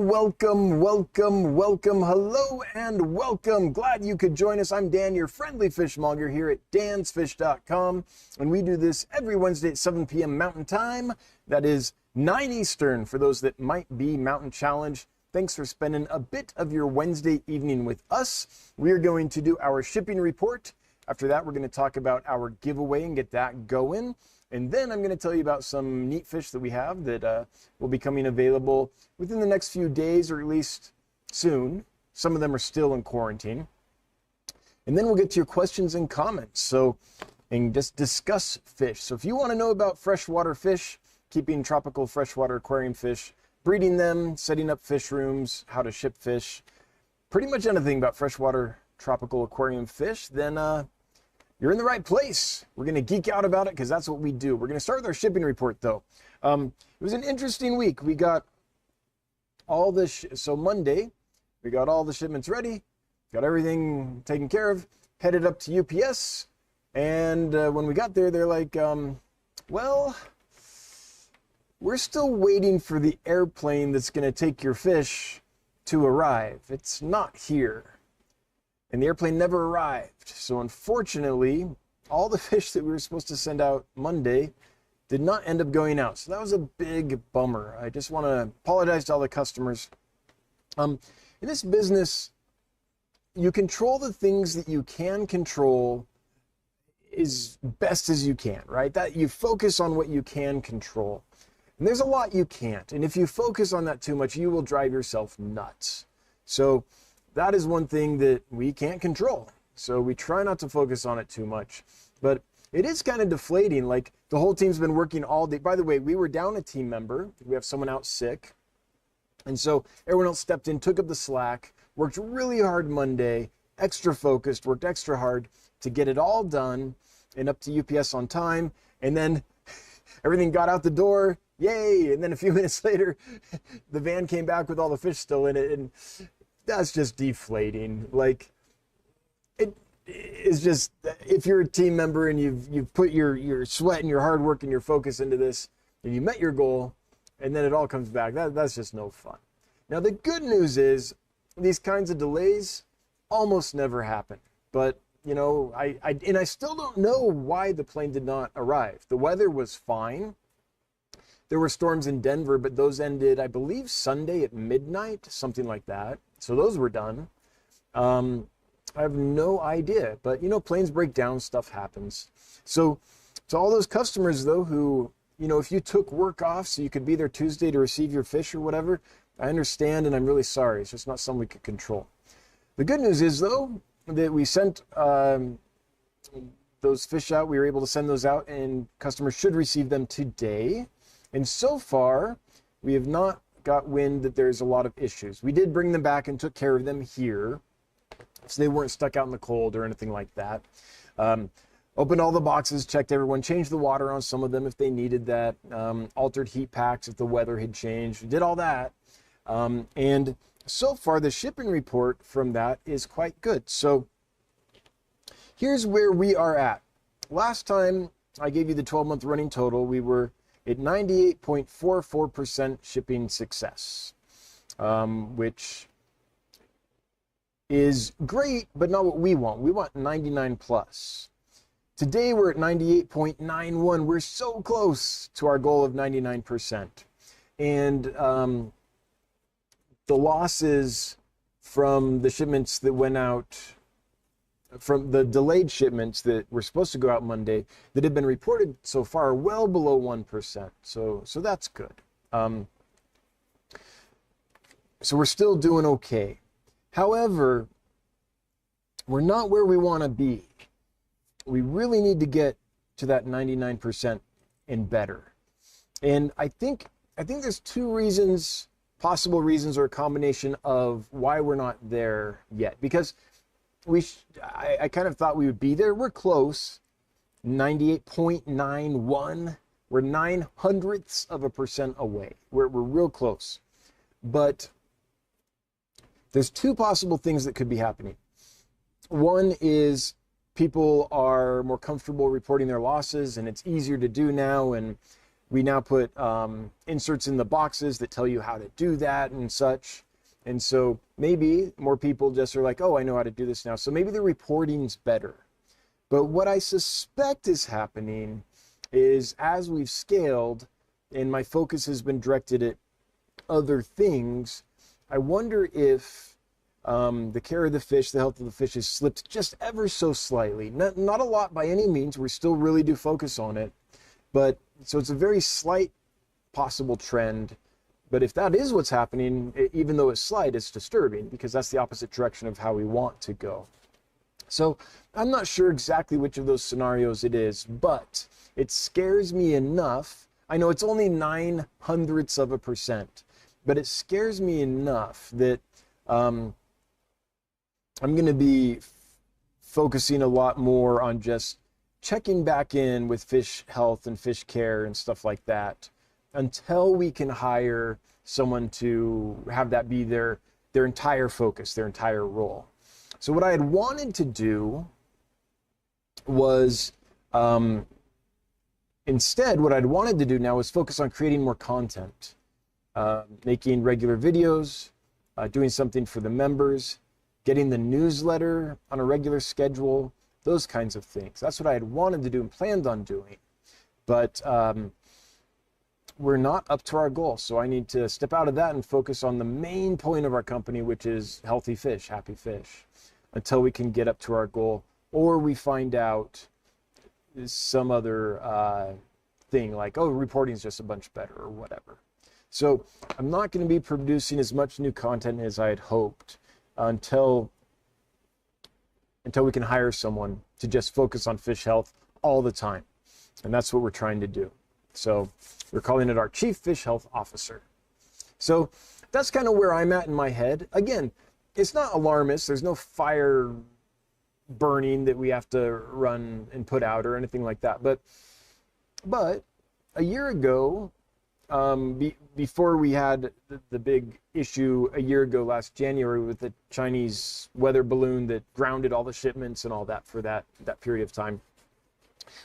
welcome. Hello and welcome. Glad you could join us. I'm Dan, your friendly fishmonger here at dansfish.com. And we do this every Wednesday at 7 p.m. Mountain Time. That is 9 Eastern for those that might be Mountain Challenge. Thanks for spending a bit of your Wednesday evening with us. We are going to do our shipping report. After that, we're going to talk about our giveaway and get that going. And then I'm going to tell you about some neat fish that we have that will be coming available within the next few days, or at least soon. Some of them are still in quarantine. And then we'll get to your questions and comments. And just discuss fish. So if you want to know about freshwater fish, keeping tropical freshwater aquarium fish, breeding them, setting up fish rooms, how to ship fish, pretty much anything about freshwater tropical aquarium fish, then you're in the right place. We're going to geek out about it because that's what we do. We're going to start with our shipping report, though. It was an interesting week. We got all the so Monday, we got all the shipments ready, got everything taken care of, headed up to UPS, and when we got there, they're like, well, we're still waiting for the airplane that's going to take your fish to arrive. It's not here. And the airplane never arrived. So unfortunately, all the fish that we were supposed to send out Monday did not end up going out. So that was a big bummer. I just want to apologize to all the customers. In this business, you control the things that you can control as best as you can, right? That you focus on what you can control. And there's a lot you can't. And if you focus on that too much, you will drive yourself nuts. So that is one thing that we can't control. So we try not to focus on it too much. But it is kind of deflating. Like, the whole team's been working all day. By the way, we were down a team member. We have someone out sick. And so everyone else stepped in, took up the slack, worked really hard Monday, extra focused, worked extra hard to get it all done and up to UPS on time. And then everything got out the door. Yay. And then a few minutes later, the van came back with all the fish still in it. And that's just deflating. Like, it is just, if you're a team member and you've put your sweat and your hard work and your focus into this, and you met your goal, and then it all comes back, that's just no fun. Now, the good news is these kinds of delays almost never happen. But, you know, I still don't know why the plane did not arrive. The weather was fine. There were storms in Denver, but those ended, I believe, Sunday at midnight, something like that. So those were done. I have no idea, but you know, planes break down, stuff happens. So to all those customers, though, who, you know, if you took work off so you could be there Tuesday to receive your fish or whatever, I understand, and I'm really sorry. It's just not something we could control. The good news is, though, that we sent those fish out. We were able to send those out, and customers should receive them today. And so far, we have not got wind that there's a lot of issues. We did bring them back and took care of them here, so they weren't stuck out in the cold or anything like that. Opened all the boxes, checked everyone, changed the water on some of them if they needed that, altered heat packs if the weather had changed. We did all that. And so far, the shipping report from that is quite good. So here's where we are at. Last time I gave you the 12-month running total, we were at 98.44% shipping success, which is great, but not what we want. We want 99 plus. Today we're at 98.91. We're so close to our goal of 99%. And the losses from the shipments that went out, from the delayed shipments that were supposed to go out Monday that have been reported so far, well below 1%. So that's good. So we're still doing okay. However, we're not where we want to be. We really need to get to that 99% and better. And I think there's two reasons, possible reasons, or a combination of why we're not there yet. Because I kind of thought we would be there. We're close, 98.91. We're 0.09% away. We're real close. But there's two possible things that could be happening. One is people are more comfortable reporting their losses, and it's easier to do now, and we now put inserts in the boxes that tell you how to do that and such. And so maybe more people just are like, oh, I know how to do this now. So maybe the reporting's better. But what I suspect is happening is as we've scaled and my focus has been directed at other things, I wonder if the care of the fish, the health of the fish has slipped just ever so slightly. Not a lot by any means. We still really do focus on it. But so it's a very slight possible trend. But if that is what's happening, even though it's slight, it's disturbing because that's the opposite direction of how we want to go. So I'm not sure exactly which of those scenarios it is, but it scares me enough. I know it's only 0.09%, but it scares me enough that I'm going to be focusing a lot more on just checking back in with fish health and fish care and stuff like that until we can hire someone to have that be their entire focus, their entire role. So what I had wanted to do was, instead, what I'd wanted to do now was focus on creating more content, making regular videos, doing something for the members, getting the newsletter on a regular schedule, those kinds of things. That's what I had wanted to do and planned on doing. But we're not up to our goal. So I need to step out of that and focus on the main point of our company, which is healthy fish, happy fish, until we can get up to our goal, or we find out some other thing like, oh, reporting is just a bunch better or whatever. So I'm not going to be producing as much new content as I had hoped until we can hire someone to just focus on fish health all the time. And that's what we're trying to do. So we're calling it our Chief Fish Health Officer. So that's kind of where I'm at in my head. Again, it's not alarmist. There's no fire burning that we have to run and put out or anything like that. But a year ago, before we had the big issue a year ago last January with the Chinese weather balloon that grounded all the shipments and all that for that period of time,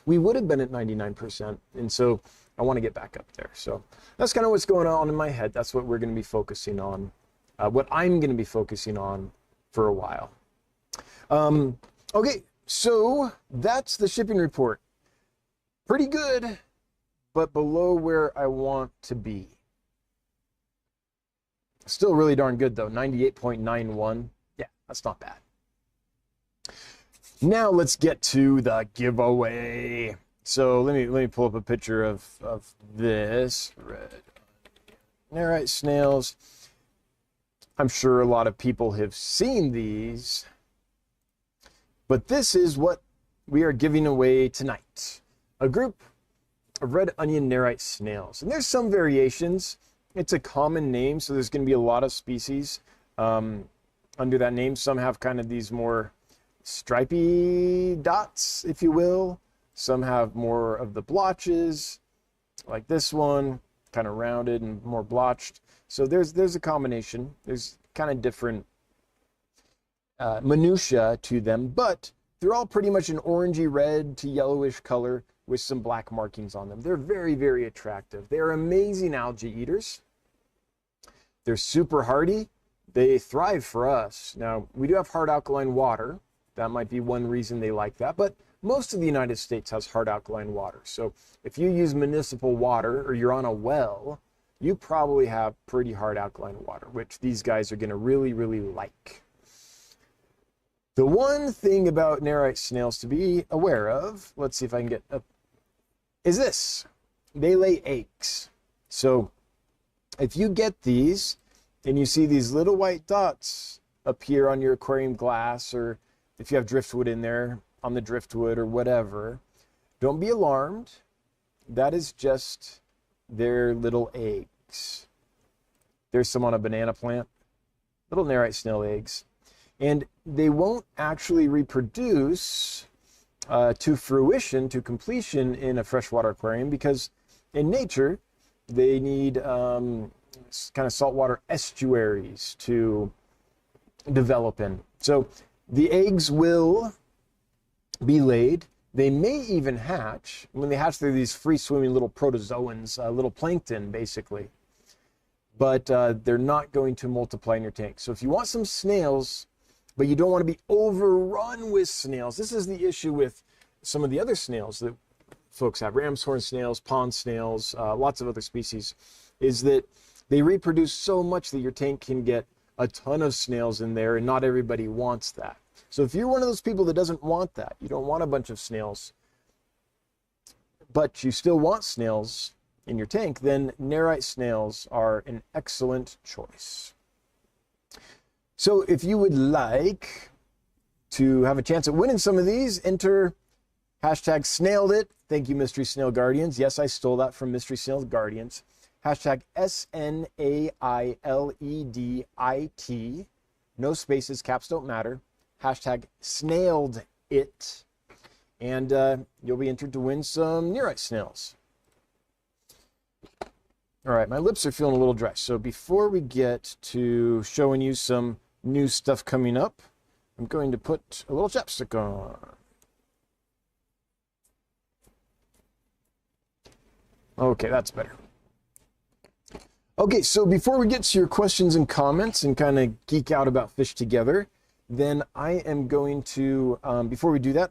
we would have been at 99%. And so I want to get back up there. So that's kind of what's going on in my head. That's what we're going to be focusing on, what I'm going to be focusing on for a while. Okay, so that's the shipping report. Pretty good, but below where I want to be. Still really darn good though, 98.91. Yeah, that's not bad. Now let's get to the giveaway. So let me pull up a picture of this red Nerite snails. I'm sure a lot of people have seen these, but this is what we are giving away tonight. A group of red onion Nerite snails. And there's some variations. It's a common name, so there's going to be a lot of species under that name. Some have kind of these more stripy dots, if you will. Some have more of the blotches, like this one, kind of rounded and more blotched. So there's a combination. There's kind of different minutia to them, but they're all pretty much an orangey red to yellowish color with some black markings on them. They're very, very attractive. They're amazing algae eaters. They're super hardy. They thrive for us. Now, we do have hard alkaline water. That might be one reason they like that, but most of the United States has hard alkaline water. So if you use municipal water or you're on a well, you probably have pretty hard alkaline water, which these guys are going to really, really like. The one thing about Nerite snails to be aware of, let's see if I can get up, is this. They lay eggs. So if you get these and you see these little white dots appear on your aquarium glass, or if you have driftwood in there, on the driftwood or whatever, don't be alarmed. That is just their little eggs. There's some on a banana plant, little Nerite snail eggs. And they won't actually reproduce to fruition, to completion in a freshwater aquarium, because in nature, they need kind of saltwater estuaries to develop in. So the eggs will be laid They may even hatch. When they hatch, they're these free-swimming little protozoans, little plankton, basically. But they're not going to multiply in your tank. So if you want some snails, but you don't want to be overrun with snails, this is the issue with some of the other snails that folks have, ram's horn snails, pond snails, lots of other species, is that they reproduce so much that your tank can get a ton of snails in there, and not everybody wants that. So if you're one of those people that doesn't want that, you don't want a bunch of snails, but you still want snails in your tank, then Nerite snails are an excellent choice. So if you would like to have a chance at winning some of these, enter hashtag snailed it. Thank you, Mystery Snail Guardians. Yes, I stole that from Mystery Snail Guardians. Hashtag SNAILEDIT. No spaces, caps don't matter. Hashtag snailed it. And you'll be entered to win some Nerite snails. All right, my lips are feeling a little dry. So before we get to showing you some new stuff coming up, I'm going to put a little chapstick on. Okay, that's better. Okay, so before we get to your questions and comments and kind of geek out about fish together, then I am going to, before we do that,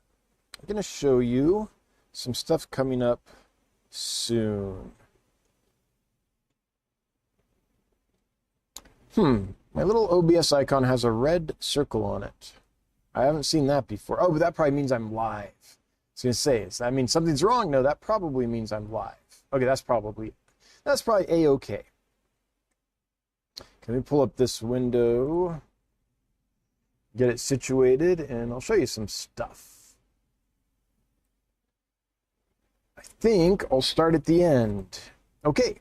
I'm going to show you some stuff coming up soon. My little OBS icon has a red circle on it. I haven't seen that before. Oh, but that probably means I'm live. I was going to say, does that mean something's wrong? No, that probably means I'm live. Okay, that's probably A-okay. Let me pull up this window, get it situated, and I'll show you some stuff. I think I'll start at the end. Okay.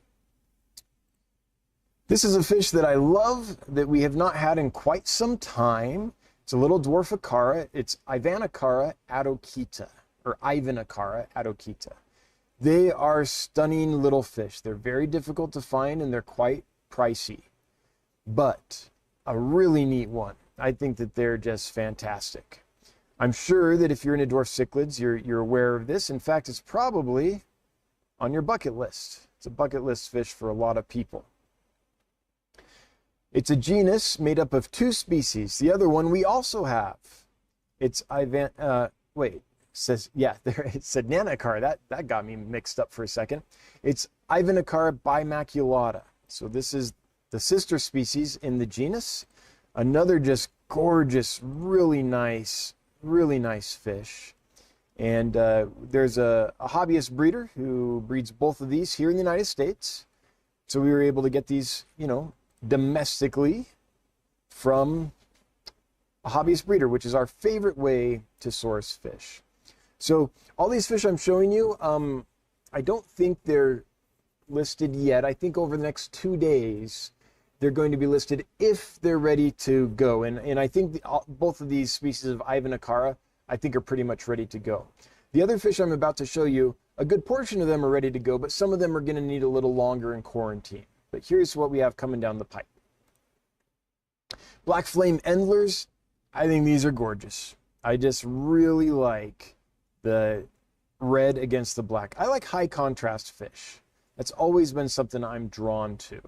This is a fish that I love that we have not had in quite some time. It's a little dwarf acara. It's Ivanacara adokita, or Ivanacara adokita. They are stunning little fish. They're very difficult to find and they're quite pricey, but a really neat one. I think that they're just fantastic. I'm sure that if you're into dwarf cichlids, you're aware of this. In fact, it's probably on your bucket list. It's a bucket list fish for a lot of people. It's a genus made up of 2 species. The other one we also have. It's it said Nanacara. That got me mixed up for a second. It's Ivanacara bimaculata. So this is the sister species in the genus. Another just gorgeous, really nice fish. And there's a hobbyist breeder who breeds both of these here in the United States. So we were able to get these, domestically from a hobbyist breeder, which is our favorite way to source fish. So all these fish I'm showing you, I don't think they're listed yet. I think over the next 2 days, they're going to be listed if they're ready to go. And I think both of these species of Ivanacara, I think are pretty much ready to go. The other fish I'm about to show you, a good portion of them are ready to go, but some of them are going to need a little longer in quarantine. But here's what we have coming down the pipe. Black flame endlers, I think these are gorgeous. I just really like the red against the black. I like high contrast fish. That's always been something I'm drawn to.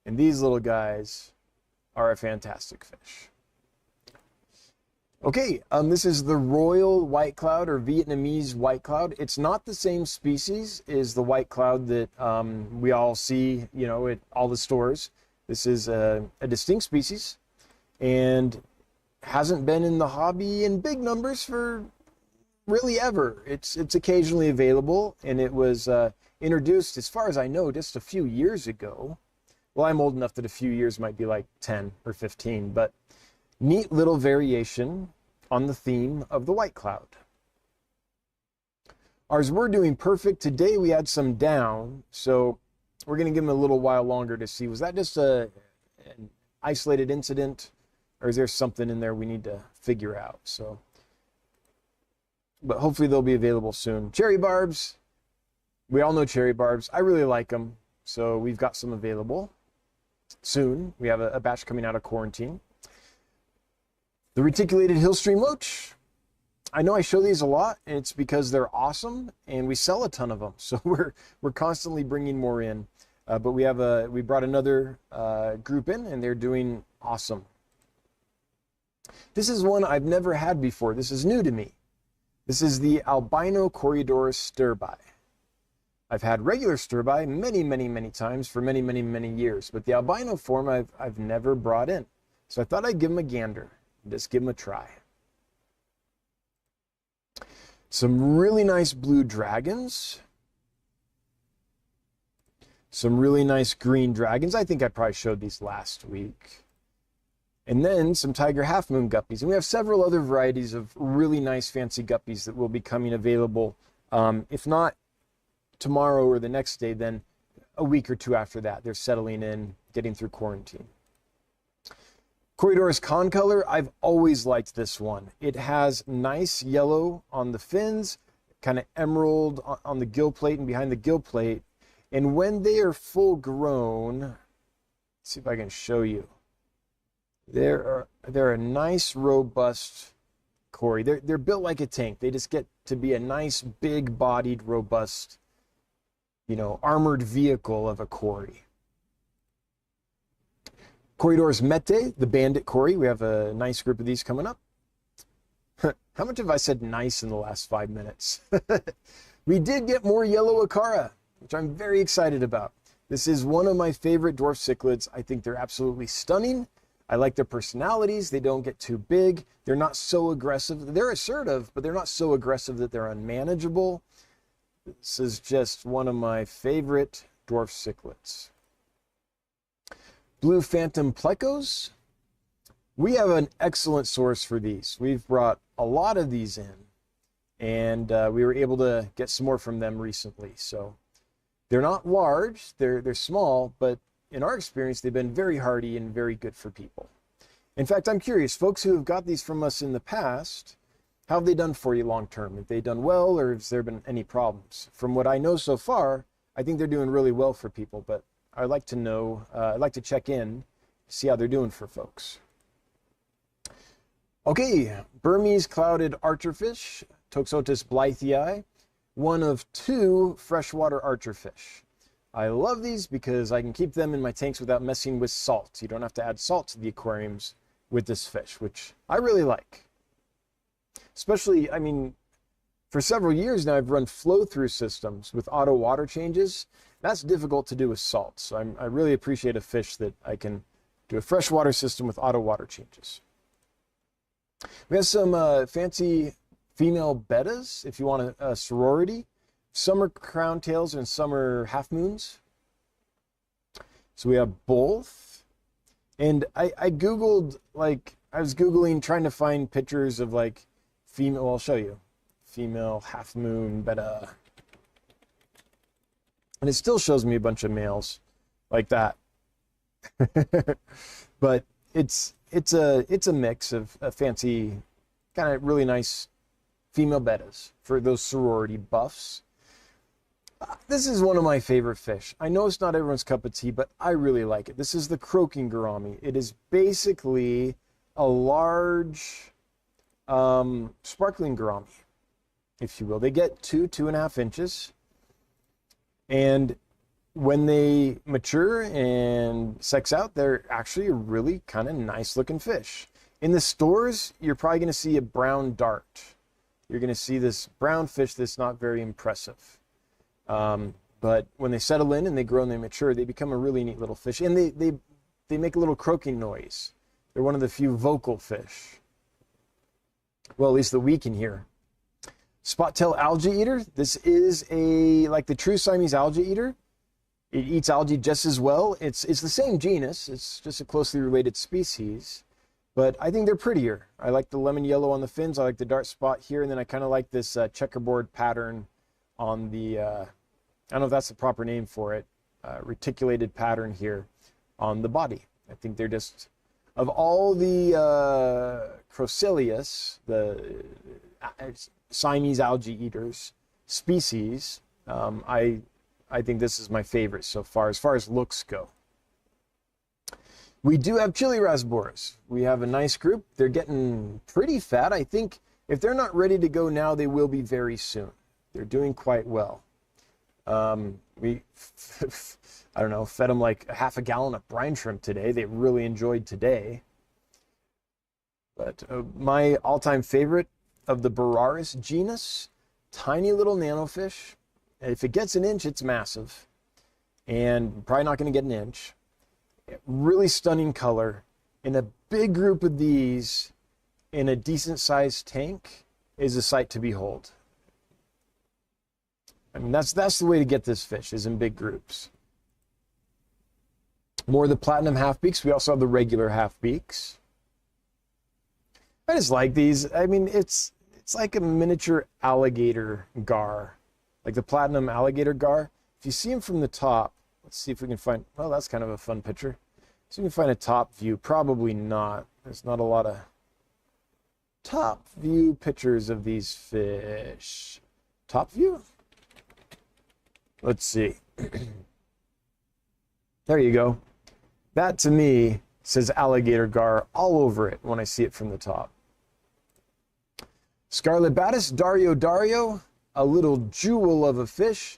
And these little guys are a fantastic fish. Okay, this is the royal white cloud or Vietnamese white cloud. It's not the same species as the white cloud that we all see, at all the stores. This is a distinct species and hasn't been in the hobby in big numbers for really ever. It's occasionally available, and it was introduced, as far as I know, just a few years ago. Well, I'm old enough that a few years might be like 10 or 15, but neat little variation on the theme of the white cloud. Ours were doing perfect. Today we had some down, so we're going to give them a little while longer to see. Was that just an isolated incident, or is there something in there we need to figure out? So, but hopefully they'll be available soon. Cherry barbs, we all know cherry barbs. I really like them, so we've got some available soon. We have a batch coming out of quarantine. The reticulated hillstream loach, I know I show these a lot, and it's because they're awesome, and we sell a ton of them. So we're constantly bringing more in. But we brought another group in, and they're doing awesome. This is one I've never had before. This is new to me. This is the albino Corydoras stirbai. I've had regular stirbai many times for many years, but the albino form I've never brought in. So I thought I'd give them a gander, just give them a try. Some really nice blue dragons. Some really nice green dragons. I think I probably showed these last week. And then some tiger half moon guppies. And we have several other varieties of really nice fancy guppies that will be coming available. If not tomorrow or the next day, then a week or two after that. They're settling in, getting through quarantine. Corydoras concolor, I've always liked this one. It has nice yellow on the fins, kind of emerald on the gill plate and behind the gill plate. And when they are full grown, let's see if I can show you. They're a nice, robust Cory. They're built like a tank. They just get to be a nice, big-bodied, robust, armored vehicle of a Cory. Corydoras mete, the bandit Cory. We have a nice group of these coming up. How much have I said nice in the last 5 minutes? We did get more yellow Acara, which I'm very excited about. This is one of my favorite dwarf cichlids. I think they're absolutely stunning. I like their personalities. They don't get too big. They're not so aggressive. They're assertive, but they're not so aggressive that they're unmanageable. This is just one of my favorite dwarf cichlids. Blue Phantom Plecos. We have an excellent source for these. We've brought a lot of these in, and we were able to get some more from them recently. So they're not large, they're small, but in our experience, they've been very hardy and very good for people. In fact, I'm curious, folks who have got these from us in the past, how have they done for you long term? Have they done well, or has there been any problems? From what I know so far, I think they're doing really well for people, but I'd like to know, I'd like to check in, see how they're doing for folks. Okay, Burmese clouded archerfish, Toxotus blythii, one of 2 freshwater archerfish. I love these because I can keep them in my tanks without messing with salt. You don't have to add salt to the aquariums with this fish, which I really like. Especially, I mean, for several years now, I've run flow-through systems with auto water changes. That's difficult to do with salt. So I really appreciate a fish that I can do a freshwater system with auto water changes. We have some fancy female bettas, if you want a sorority. Some are crown tails and some are half moons. So we have both. And I Googled, I was Googling trying to find pictures of female, well, I'll show you. Female half moon betta. And it still shows me a bunch of males like that. But it's a mix of a fancy, kind of really nice female bettas for those sorority buffs. This is one of my favorite fish. I know it's not everyone's cup of tea, but I really like it. This is the croaking gourami. It is basically a large sparkling gourami, if you will. They get 2.5 inches. And when they mature and sex out, they're actually a really kind of nice looking fish. In the stores, you're probably going to see a brown dart. You're going to see this brown fish that's not very impressive. But when they settle in and they grow and they mature, they become a really neat little fish. And they make a little croaking noise. They're one of the few vocal fish. Well, at least that we can hear. Spot-tail algae eater. This is like the true Siamese algae eater. It eats algae just as well. It's the same genus. It's just a closely related species. But I think they're prettier. I like the lemon yellow on the fins. I like the dark spot here. And then I kind of like this checkerboard pattern on the, I don't know if that's the proper name for it, reticulated pattern here on the body. I think they're just, of all the Crocelius, the Siamese algae eaters species, I think this is my favorite so far as looks go. We do have chili rasboras. We have a nice group. They're getting pretty fat. I think if they're not ready to go now, they will be very soon. They're doing quite well. We, I don't know, fed them like half a gallon of brine shrimp today. They really enjoyed today. But my all-time favorite of the Boraris genus, tiny little nanofish. If it gets an inch, it's massive. And probably not going to get an inch. Really stunning color. And a big group of these in a decent-sized tank is a sight to behold. I mean, that's the way to get this fish, is in big groups. More of the platinum half-beaks. We also have the regular half-beaks. I just like these. I mean, it's like a miniature alligator gar, like the platinum alligator gar. If you see them from the top, let's see if we can find, well, that's kind of a fun picture. So we can find a top view. Probably not. There's not a lot of top view pictures of these fish. Top view? Let's see. There you go. That to me says alligator gar all over it when I see it from the top. Scarlet Batis, Dario, a little jewel of a fish.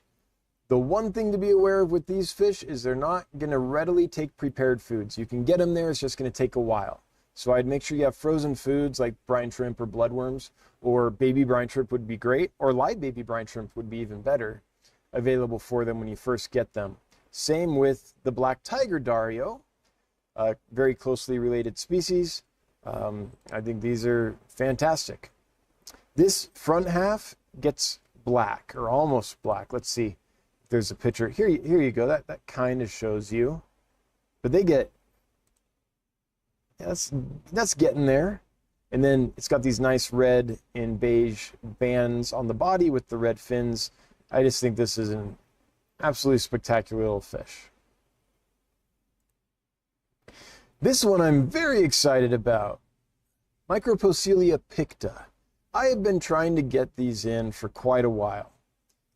The one thing to be aware of with these fish is they're not going to readily take prepared foods. You can get them there, it's just going to take a while. So I'd make sure you have frozen foods like brine shrimp or bloodworms, or baby brine shrimp would be great, or live baby brine shrimp would be even better, available for them when you first get them. Same with the black tiger Dario, very closely related species. I think these are fantastic. This front half gets black, or almost black. Let's see if there's a picture. Here you go. That kind of shows you. But they get, yeah, that's getting there. And then it's got these nice red and beige bands on the body with the red fins. I just think this is an absolutely spectacular little fish. This one I'm very excited about. Micropoecilia picta. I have been trying to get these in for quite a while.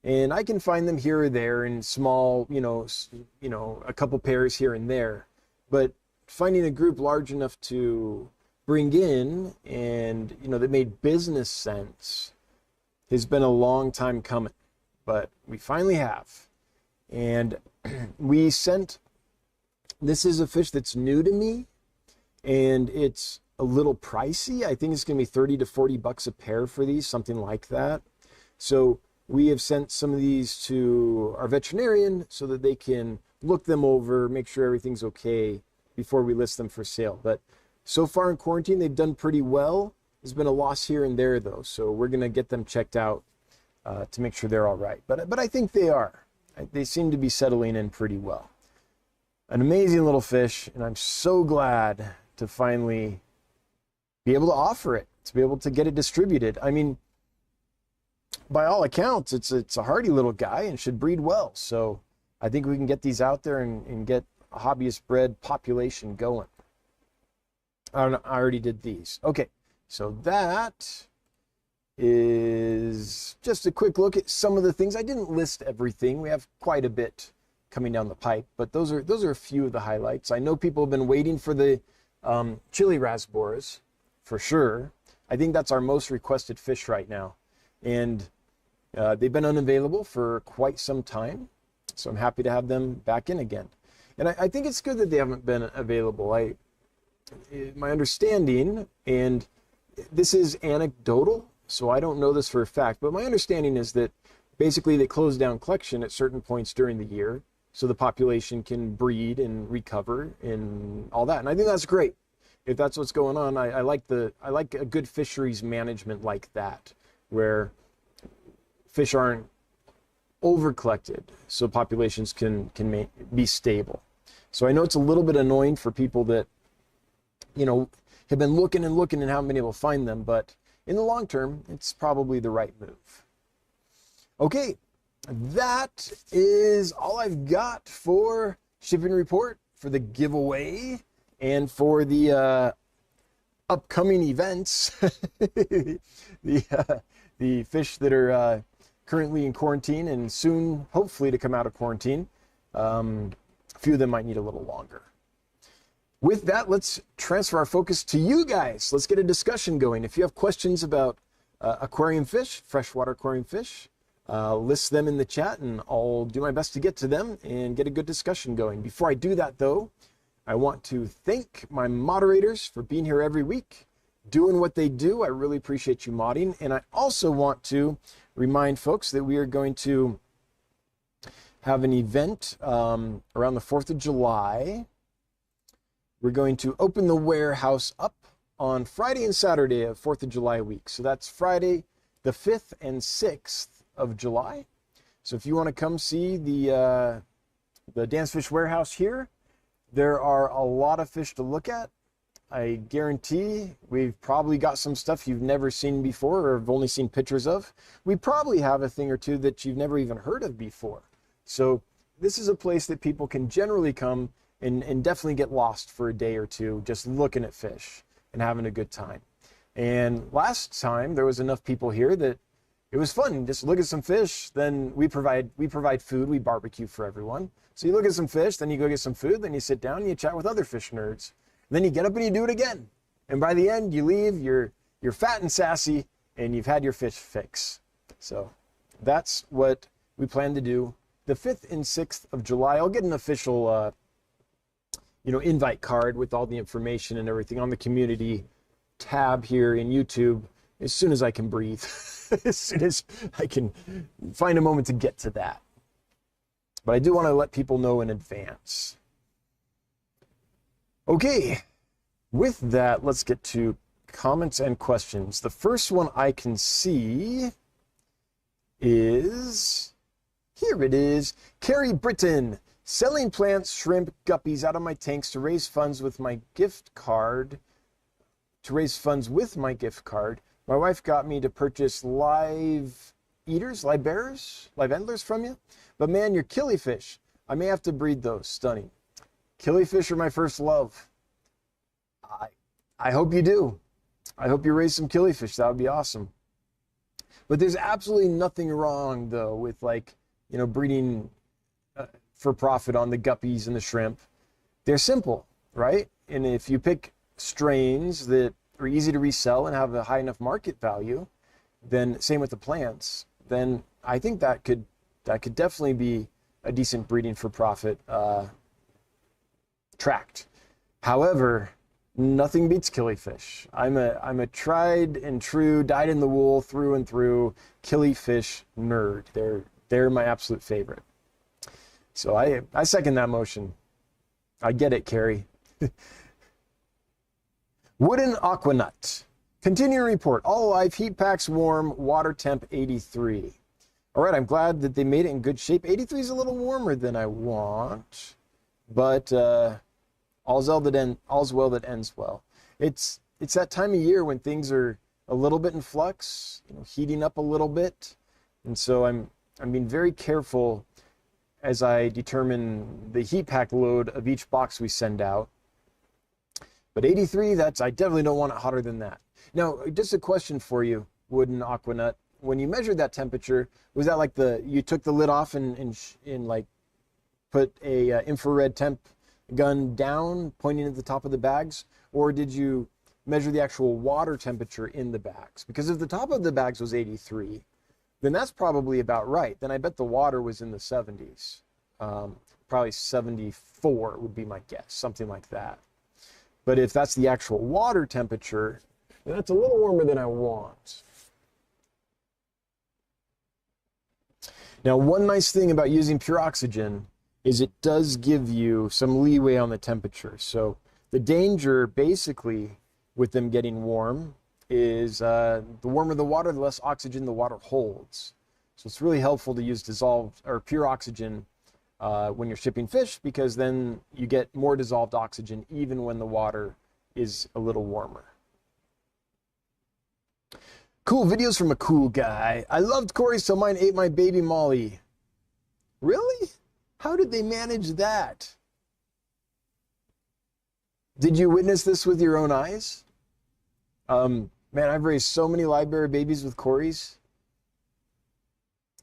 And I can find them here or there in small, a couple pairs here and there. But finding a group large enough to bring in and, that made business sense has been a long time coming. But we finally have. And we sent, this is a fish that's new to me, and it's a little pricey. I think it's going to be 30 to 40 bucks a pair for these, something like that. So we have sent some of these to our veterinarian so that they can look them over, make sure everything's okay before we list them for sale. But so far in quarantine, they've done pretty well. There's been a loss here and there, though, so we're going to get them checked out to make sure they're all right. But I think they are. They seem to be settling in pretty well. An amazing little fish, and I'm so glad to finally be able to offer it, to be able to get it distributed. I mean, by all accounts, it's a hardy little guy and should breed well. So I think we can get these out there and get a hobbyist bred population going. I already did these. Okay, so that is just a quick look at some of the things. I didn't list everything. We have quite a bit coming down the pipe, but those are a few of the highlights. I know people have been waiting for the chili rasboras, for sure. I think that's our most requested fish right now. And they've been unavailable for quite some time. So I'm happy to have them back in again. And I think it's good that they haven't been available. My understanding, and this is anecdotal, so I don't know this for a fact, but my understanding is that basically they close down collection at certain points during the year so the population can breed and recover and all that. And I think that's great. If that's what's going on, I like a good fisheries management like that, where fish aren't over collected so populations can be stable. So I know it's a little bit annoying for people that have been looking and haven't been able to find them, but in the long term, it's probably the right move. Okay, that is all I've got for shipping report, for the giveaway, and for the upcoming events. the fish that are currently in quarantine and soon, hopefully, to come out of quarantine. A few of them might need a little longer. With that, let's transfer our focus to you guys. Let's get a discussion going. If you have questions about aquarium fish, freshwater aquarium fish. List them in the chat, and I'll do my best to get to them and get a good discussion going. Before I do that, though, I want to thank my moderators for being here every week, doing what they do. I really appreciate you modding. And I also want to remind folks that we are going to have an event around the 4th of July. We're going to open the warehouse up on Friday and Saturday of 4th of July week. So that's Friday the 5th and 6th of July. So if you want to come see the Dan's Fish Warehouse here, there are a lot of fish to look at. I guarantee we've probably got some stuff you've never seen before or have only seen pictures of. We probably have a thing or two that you've never even heard of before. So this is a place that people can generally come and definitely get lost for a day or two just looking at fish and having a good time. And last time there was enough people here that it was fun. Just look at some fish, then we provide food, we barbecue for everyone. So you look at some fish, then you go get some food, then you sit down and you chat with other fish nerds. And then you get up and you do it again. And by the end you leave, you're fat and sassy and you've had your fish fix. So that's what we plan to do the 5th and 6th of July. I'll get an official invite card with all the information and everything on the community tab here in YouTube as soon as I can breathe, as soon as I can find a moment to get to that. But I do want to let people know in advance. Okay, with that, let's get to comments and questions. The first one I can see is, here it is, Carrie Britton. Selling plants, shrimp, guppies out of my tanks to raise funds with my gift card. My wife got me to purchase live endlers from you. But man, your killifish, I may have to breed those. Stunning. Killifish are my first love. I hope you do. I hope you raise some killifish. That would be awesome. But there's absolutely nothing wrong though with breeding for profit on the guppies and the shrimp. They're simple, right? And if you pick strains that are easy to resell and have a high enough market value, then same with the plants, then I think that could definitely be a decent breeding for profit tract. However, nothing beats killifish. I'm a tried and true, dyed in the wool through and through killifish nerd. They're my absolute favorite. So I second that motion. I get it, Carrie. Wooden Aquanut. Continuing report. All alive, heat packs warm, water temp 83. All right, I'm glad that they made it in good shape. 83 is a little warmer than I want, but all's well that ends well. It's that time of year when things are a little bit in flux, heating up a little bit, and so I'm being very careful as I determine the heat pack load of each box we send out. But 83, I definitely don't want it hotter than that. Now, just a question for you, Wooden Aquanut. When you measured that temperature, was that you took the lid off and put a infrared temp gun down, pointing at the top of the bags? Or did you measure the actual water temperature in the bags? Because if the top of the bags was 83, then that's probably about right. Then I bet the water was in the 70s. Probably 74 would be my guess, something like that. But if that's the actual water temperature, then that's a little warmer than I want. Now, one nice thing about using pure oxygen is it does give you some leeway on the temperature. So the danger basically with them getting warm is the warmer the water, the less oxygen the water holds. So it's really helpful to use dissolved or pure oxygen when you're shipping fish, because then you get more dissolved oxygen even when the water is a little warmer. Cool videos from a cool guy. I loved Corey's till mine ate my baby Molly. Really? How did they manage that? Did you witness this with your own eyes? Man, I've raised so many library babies with Corey's.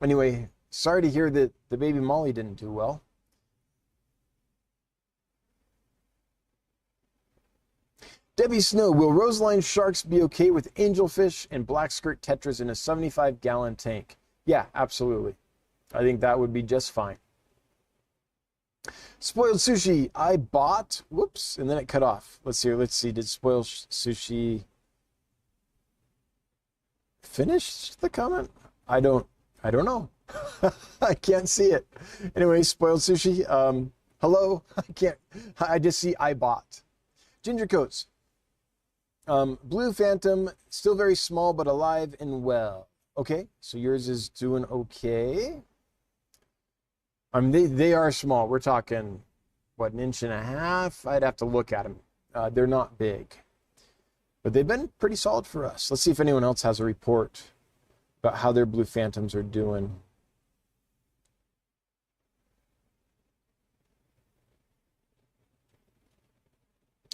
Anyway, sorry to hear that the baby Molly didn't do well. Debbie Snow, will roseline sharks be okay with angelfish and black skirt tetras in a 75-gallon tank? Yeah, absolutely. I think that would be just fine. Spoiled Sushi, I bought, whoops, and then it cut off. Let's see, did Spoiled Sushi finish the comment? I don't know. I can't see it. Anyway, Spoiled Sushi, hello, I just see I bought. Ginger Coats, Blue Phantom, still very small, but alive and well. Okay, so yours is doing okay. They are small. We're talking, what, 1.5 inches? I'd have to look at them. They're not big, but they've been pretty solid for us. Let's see if anyone else has a report about how their Blue Phantoms are doing.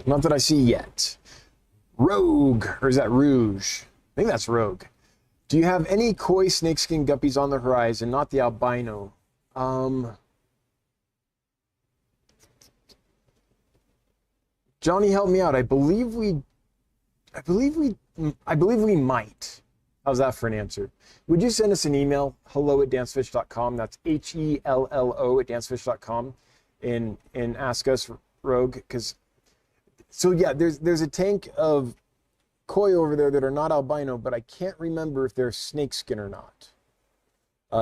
Not that I see yet. Rogue, or is that Rouge? I think that's Rogue. Do you have any koi snakeskin guppies on the horizon? Not the albino. Johnny, help me out. I believe we might. How's that for an answer? Would you send us an email, hello@dancefish.com? That's HELLO@dancefish.com, and ask us, Rogue, because so yeah, there's a tank of koi over there that are not albino, but I can't remember if they're snakeskin or not.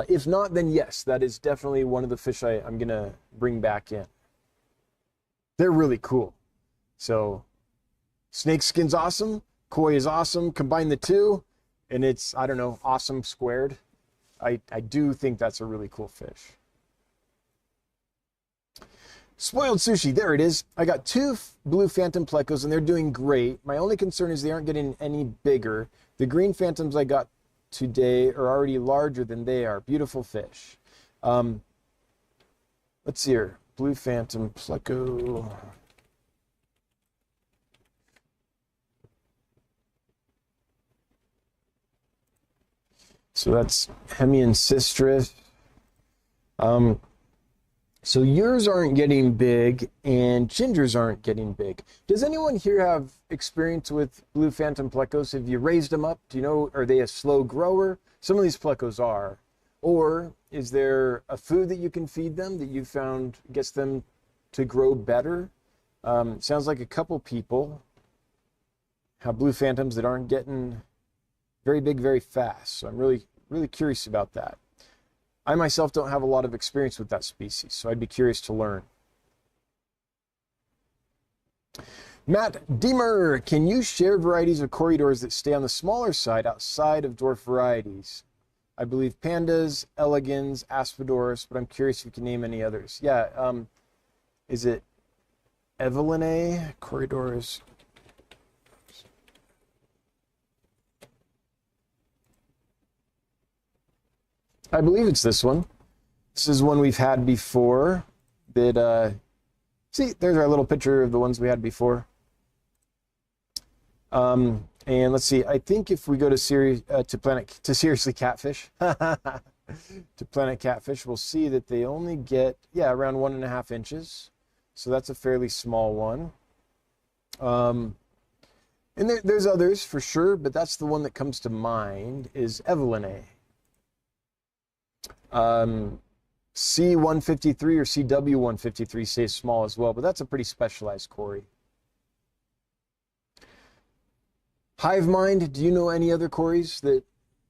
If not, then yes, that is definitely one of the fish I'm gonna bring back in. They're really cool. So snakeskin's awesome, koi is awesome. Combine the two, and it's, I don't know, awesome squared. I do think that's a really cool fish. Spoiled Sushi, there it is. I got 2 Blue Phantom plecos, and they're doing great. My only concern is they aren't getting any bigger. The green phantoms I got today are already larger than they are. Beautiful fish. Let's see here. Blue Phantom pleco. So that's Hemi and Sistris. So yours aren't getting big and Ginger's aren't getting big. Does anyone here have experience with Blue Phantom plecos? Have you raised them up? Do you know, are they a slow grower? Some of these plecos are. Or is there a food that you can feed them that you found gets them to grow better? Sounds like a couple people have Blue Phantoms that aren't getting very big very fast. So I'm really curious about that. I myself don't have a lot of experience with that species, so I'd be curious to learn. Matt Deemer, can you share varieties of corridors that stay on the smaller side outside of dwarf varieties? I believe pandas, elegans, aspidoris, but I'm curious if you can name any others. Yeah, is it Evelyn corridors? I believe it's this one. This is one we've had before. That see, there's our little picture of the ones we had before. And let's see. I think if we go to Seriously Catfish, to Planet Catfish, we'll see that they only get around 1.5 inches. So that's a fairly small one. And there's others for sure, but that's the one that comes to mind is Evelyn. C153 or CW153 stays small as well, but that's a pretty specialized quarry. Hive Mind, do you know any other quarries that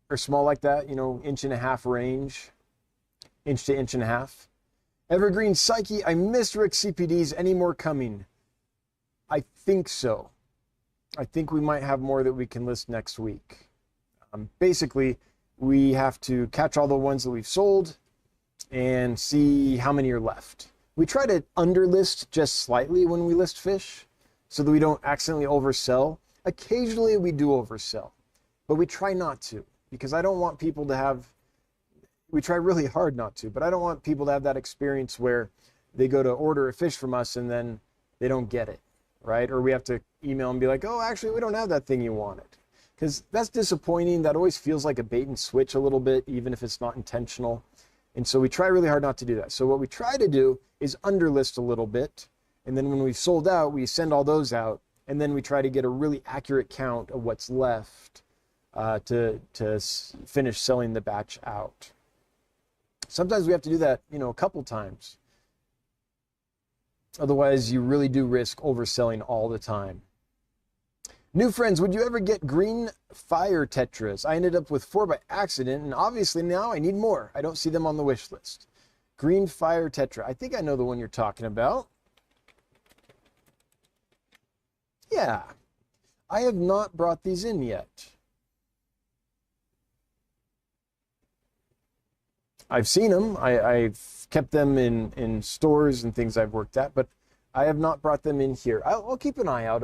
are small like that? You know, 1.5 range, 1 to 1.5 inches. Evergreen Psyche, I missed Rick CPDs. Any more coming? I think so. I think we might have more that we can list next week. Basically, we have to catch all the ones that we've sold and see how many are left. We try to underlist just slightly when we list fish so that we don't accidentally oversell. Occasionally we do oversell, but we try not to because I don't want people to have, we try really hard not to, but I don't want people to have that experience where they go to order a fish from us and then they don't get it, right? Or we have to email and be like, oh, actually, we don't have that thing you wanted. Because that's disappointing. That always feels like a bait and switch a little bit, even if it's not intentional. And so we try really hard not to do that. So what we try to do is underlist a little bit. And then when we've sold out, we send all those out and then we try to get a really accurate count of what's left to finish selling the batch out. Sometimes we have to do that, a couple times. Otherwise, you really do risk overselling all the time. New friends, would you ever get green fire tetras? I ended up with 4 by accident, and obviously now I need more. I don't see them on the wish list. Green fire tetra. I think I know the one you're talking about. Yeah. I have not brought these in yet. I've seen them. I've kept them in stores and things I've worked at, but I have not brought them in here. I'll keep an eye out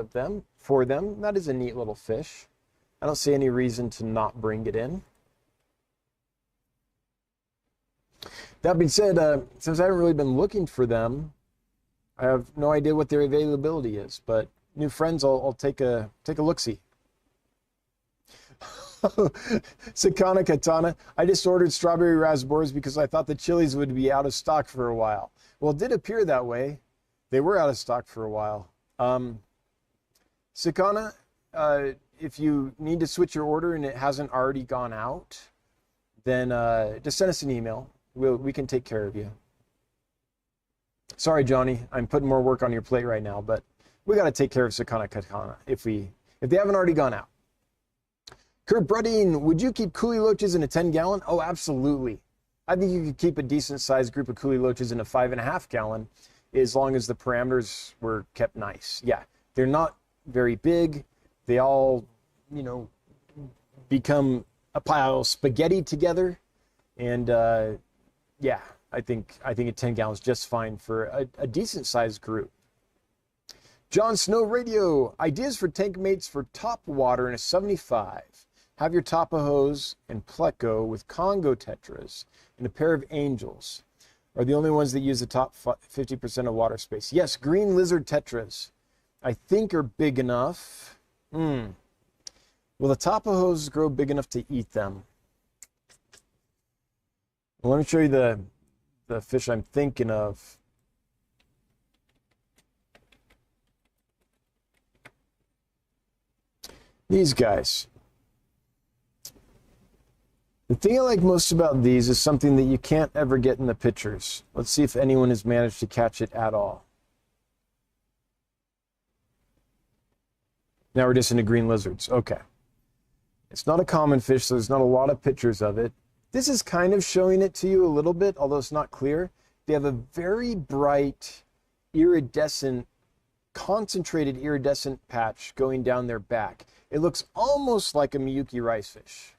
for them. That is a neat little fish. I don't see any reason to not bring it in. That being said, since I haven't really been looking for them, I have no idea what their availability is. But new friends, I'll take a look-see. Sakana Katana, I just ordered strawberry raspberries because I thought the chilies would be out of stock for a while. Well, it did appear that way. They were out of stock for a while. Sakana, if you need to switch your order and it hasn't already gone out, then just send us an email. We can take care of you. Sorry, Johnny, I'm putting more work on your plate right now, but we got to take care of Sakana Katana if they haven't already gone out. Kurt Brudding, would you keep coolie loaches in a 10-gallon? Oh, absolutely. I think you could keep a decent-sized group of coolie loaches in a 5.5-gallon as long as the parameters were kept nice. Yeah, they're not very big. They all, become a pile of spaghetti together. And, yeah, I think a 10 gallons is just fine for a decent-sized group. John Snow Radio, ideas for tank mates for top water in a 75. Have your Tapajos and Pleco with Congo tetras and a pair of angels are the only ones that use the top 50% of water space. Yes, green lizard tetras, I think, are big enough. Will the Tapajos grow big enough to eat them? Well, let me show you the fish I'm thinking of. These guys. The thing I like most about these is something that you can't ever get in the pictures. Let's see if anyone has managed to catch it at all. Now we're just into green lizards. Okay. It's not a common fish, so there's not a lot of pictures of it. This is kind of showing it to you a little bit, although it's not clear. They have a very bright, iridescent, concentrated iridescent patch going down their back. It looks almost like a Miyuki rice fish.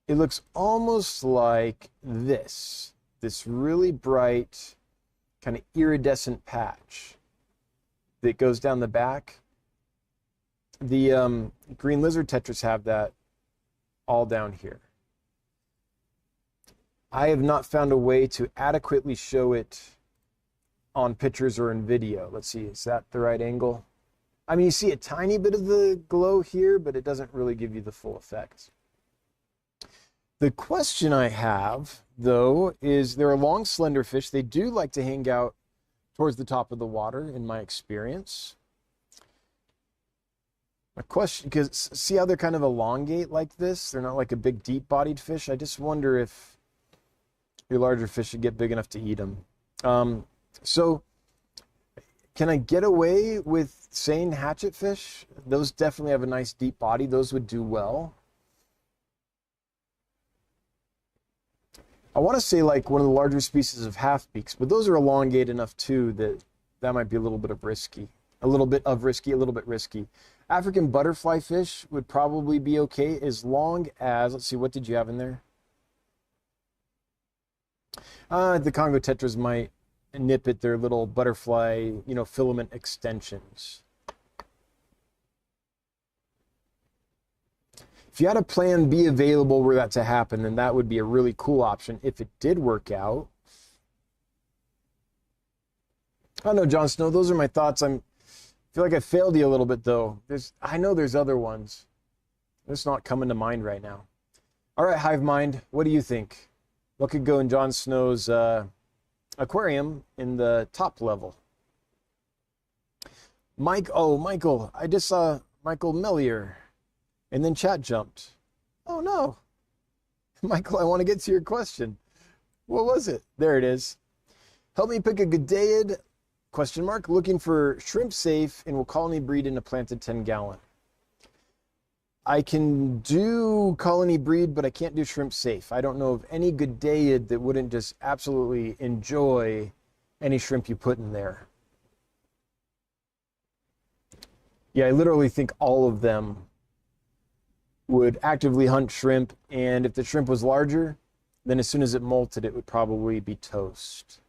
It looks almost like this really bright, kind of iridescent patch that goes down the back. The green lizard tetras have that all down here. I have not found a way to adequately show it on pictures or in video. Let's see, is that the right angle? I mean, you see a tiny bit of the glow here, but it doesn't really give you the full effect. The question I have, though, is they're a long, slender fish. They do like to hang out towards the top of the water, in my experience. My question, because see how they're kind of elongate like this? They're not like a big, deep-bodied fish. I just wonder if your larger fish should get big enough to eat them. So, can I get away with saying hatchet fish? Those definitely have a nice, deep body. Those would do well. I want to say like one of the larger species of half-beaks, but those are elongate enough too that might be a little bit risky. A little bit risky. African butterfly fish would probably be okay as long as, let's see, what did you have in there? The Congo tetras might nip at their little butterfly, filament extensions. If you had a plan B available were that to happen, then that would be a really cool option if it did work out. I don't know, Jon Snow, those are my thoughts. I feel like I failed you a little bit, though. I know there's other ones. It's not coming to mind right now. All right, Hive Mind, what do you think? What could go in Jon Snow's aquarium in the top level? Michael, I just saw Michael Millier, and then chat jumped. Oh no. Michael, I want to get to your question. What was it? There it is. Help me pick a Gudeid, ? Looking for shrimp safe and will colony breed in a planted 10-gallon. I can do colony breed, but I can't do shrimp safe. I don't know of any Gudeid that wouldn't just absolutely enjoy any shrimp you put in there. Yeah, I literally think all of them would actively hunt shrimp, and if the shrimp was larger, then as soon as it molted, it would probably be toast.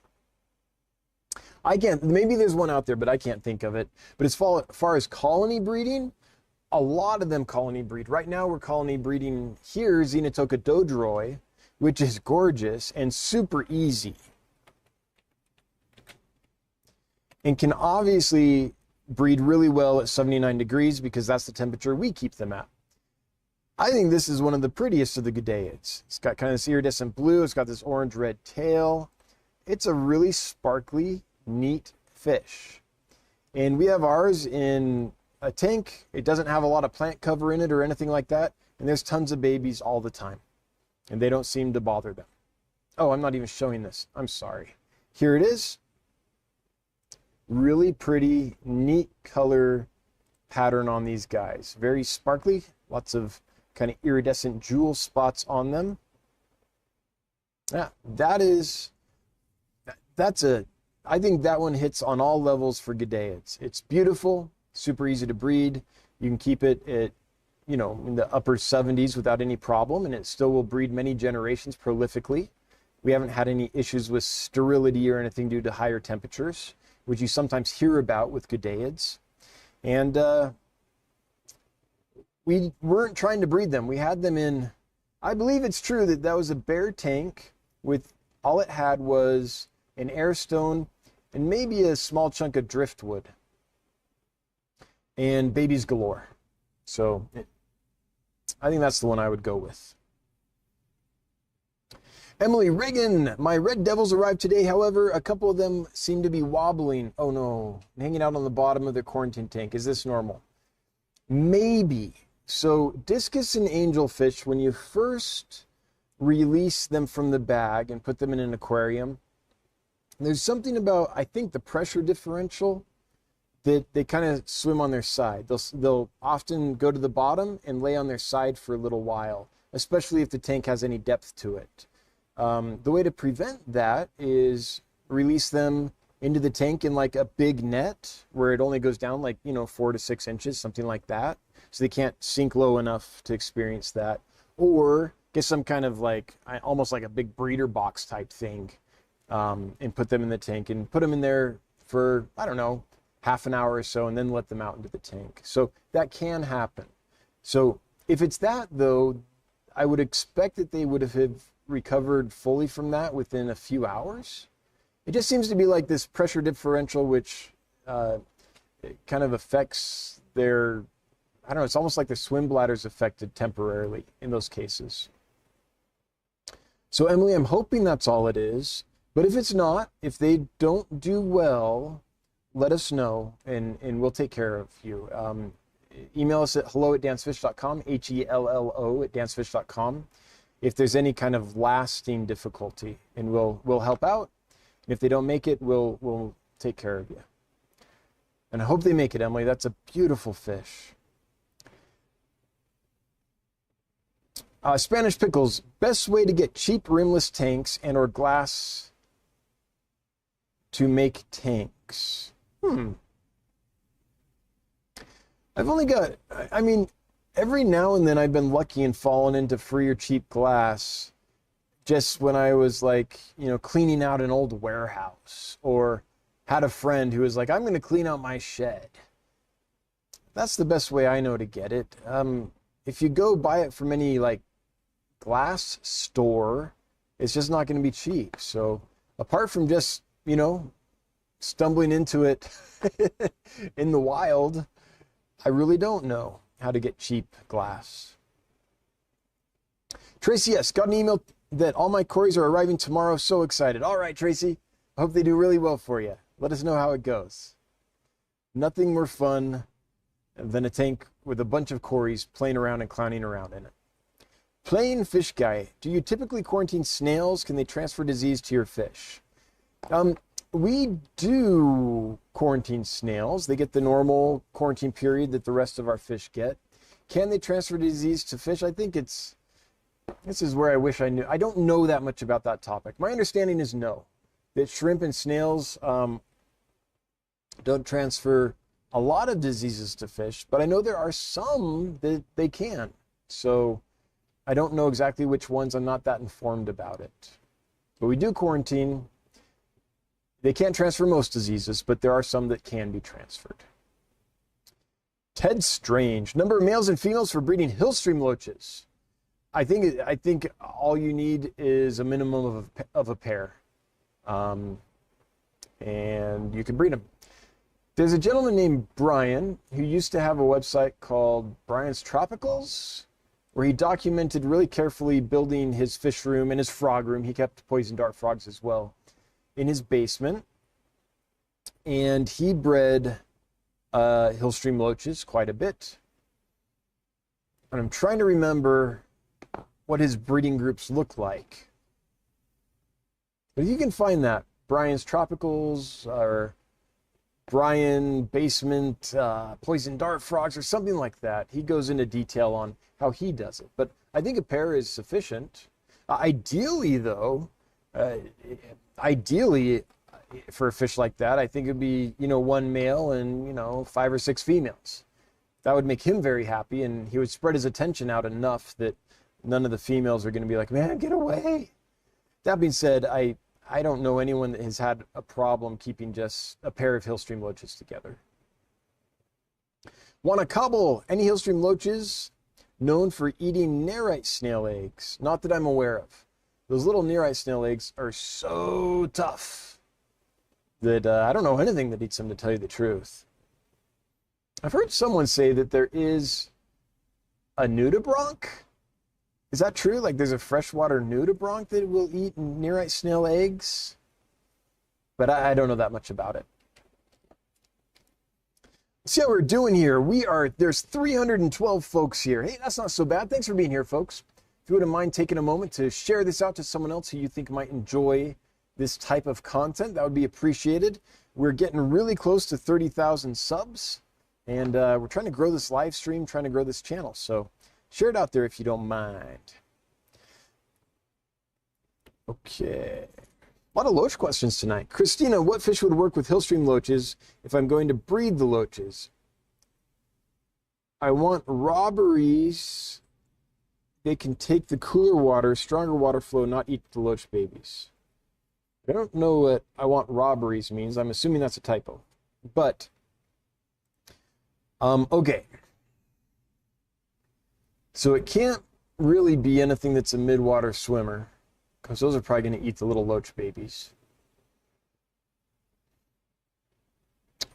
Maybe there's one out there, but I can't think of it. But as far as colony breeding, a lot of them colony breed. Right now we're colony breeding here Xenotoca dodroi, which is gorgeous and super easy. And can obviously breed really well at 79 degrees because that's the temperature we keep them at. I think this is one of the prettiest of the Gudeids. It's got kind of this iridescent blue. It's got this orange-red tail. It's a really sparkly, neat fish. And we have ours in a tank. It doesn't have a lot of plant cover in it or anything like that. And there's tons of babies all the time. And they don't seem to bother them. Oh, I'm not even showing this. I'm sorry. Here it is. Really pretty, neat color pattern on these guys. Very sparkly. Lots of kind of iridescent jewel spots on them. Yeah, I think that one hits on all levels for Gudeids. It's beautiful, super easy to breed. You can keep it at, in the upper 70s without any problem, and it still will breed many generations prolifically. We haven't had any issues with sterility or anything due to higher temperatures, which you sometimes hear about with Gudeids. And we weren't trying to breed them. We had them in, I believe it's true that was a bare tank with, all it had was an air stone and maybe a small chunk of driftwood. And babies galore. So I think that's the one I would go with. Emily Reagan, my red devils arrived today. However, a couple of them seem to be wobbling. Oh no, hanging out on the bottom of their quarantine tank. Is this normal? Maybe. So discus and angelfish, when you first release them from the bag and put them in an aquarium, there's something about, I think, the pressure differential that they kind of swim on their side. They'll often go to the bottom and lay on their side for a little while, especially if the tank has any depth to it. The way to prevent that is release them into the tank in like a big net where it only goes down like, 4 to 6 inches, something like that. So they can't sink low enough to experience that. Or get some kind of almost like a big breeder box type thing, and put them in the tank and put them in there for, I don't know, half an hour or so, and then let them out into the tank. So that can happen. So if it's that though, I would expect that they would have recovered fully from that within a few hours. It just seems to be like this pressure differential, which kind of affects their, I don't know, it's almost like their swim bladder's affected temporarily in those cases. So Emily, I'm hoping that's all it is. But if it's not, if they don't do well, let us know and we'll take care of you. Email us at hello@dansfish.com, HELLO@dansfish.com, if there's any kind of lasting difficulty, and we'll help out. And if they don't make it, we'll take care of you. And I hope they make it, Emily. That's a beautiful fish. Spanish pickles, best way to get cheap rimless tanks and or glass to make tanks. I've only got, every now and then I've been lucky and fallen into free or cheap glass just when I was cleaning out an old warehouse or had a friend who was like, I'm going to clean out my shed. That's the best way I know to get it. If you go buy it from any glass store, it's just not going to be cheap. So apart from just, stumbling into it in the wild, I really don't know how to get cheap glass. Tracy, yes, got an email that all my Corys are arriving tomorrow. So excited. All right, Tracy. I hope they do really well for you. Let us know how it goes. Nothing more fun than a tank with a bunch of Corys playing around and clowning around in it. Plain Fish Guy, do you typically quarantine snails? Can they transfer disease to your fish? We do quarantine snails. They get the normal quarantine period that the rest of our fish get. Can they transfer disease to fish? I think this is where I wish I knew. I don't know that much about that topic. My understanding is no, that shrimp and snails don't transfer a lot of diseases to fish, but I know there are some that they can. So I don't know exactly which ones. I'm not that informed about it. But we do quarantine. They can't transfer most diseases, but there are some that can be transferred. Ted Strange, number of males and females for breeding hillstream loaches. I think all you need is a minimum of a pair, and you can breed them. There's a gentleman named Brian who used to have a website called Brian's Tropicals, where he documented really carefully building his fish room and his frog room. He kept poison dart frogs as well in his basement, and he bred hillstream loaches quite a bit. And I'm trying to remember what his breeding groups look like. But you can find that, Brian's Tropicals or Brian Basement Poison Dart Frogs or something like that. He goes into detail on how he does it. But I think a pair is sufficient. Ideally, though, for a fish like that, I think it'd be, one male and, 5 or 6 females. That would make him very happy, and he would spread his attention out enough that none of the females are going to be like, man, get away. That being said, I don't know anyone that has had a problem keeping just a pair of hillstream loaches together. Wanna-Cobble, any hillstream loaches known for eating Nerite snail eggs? Not that I'm aware of. Those little Nerite snail eggs are so tough that I don't know anything that eats them, to tell you the truth. I've heard someone say that there is a nudibranch. Is that true? Like there's a freshwater nudibranch that will eat Nerite snail eggs? But I don't know that much about it. See how we're doing here. There's 312 folks here. Hey, that's not so bad. Thanks for being here, folks. If you wouldn't mind taking a moment to share this out to someone else who you think might enjoy this type of content, that would be appreciated. We're getting really close to 30,000 subs, and we're trying to grow this live stream, trying to grow this channel. So share it out there if you don't mind. Okay. A lot of loach questions tonight. Christina, what fish would work with hillstream loaches if I'm going to breed the loaches? I want robberies. They can take the cooler water, stronger water flow, not eat the loach babies. I don't know what I want robberies means. I'm assuming that's a typo. But, okay. So it can't really be anything that's a midwater swimmer, because those are probably going to eat the little loach babies.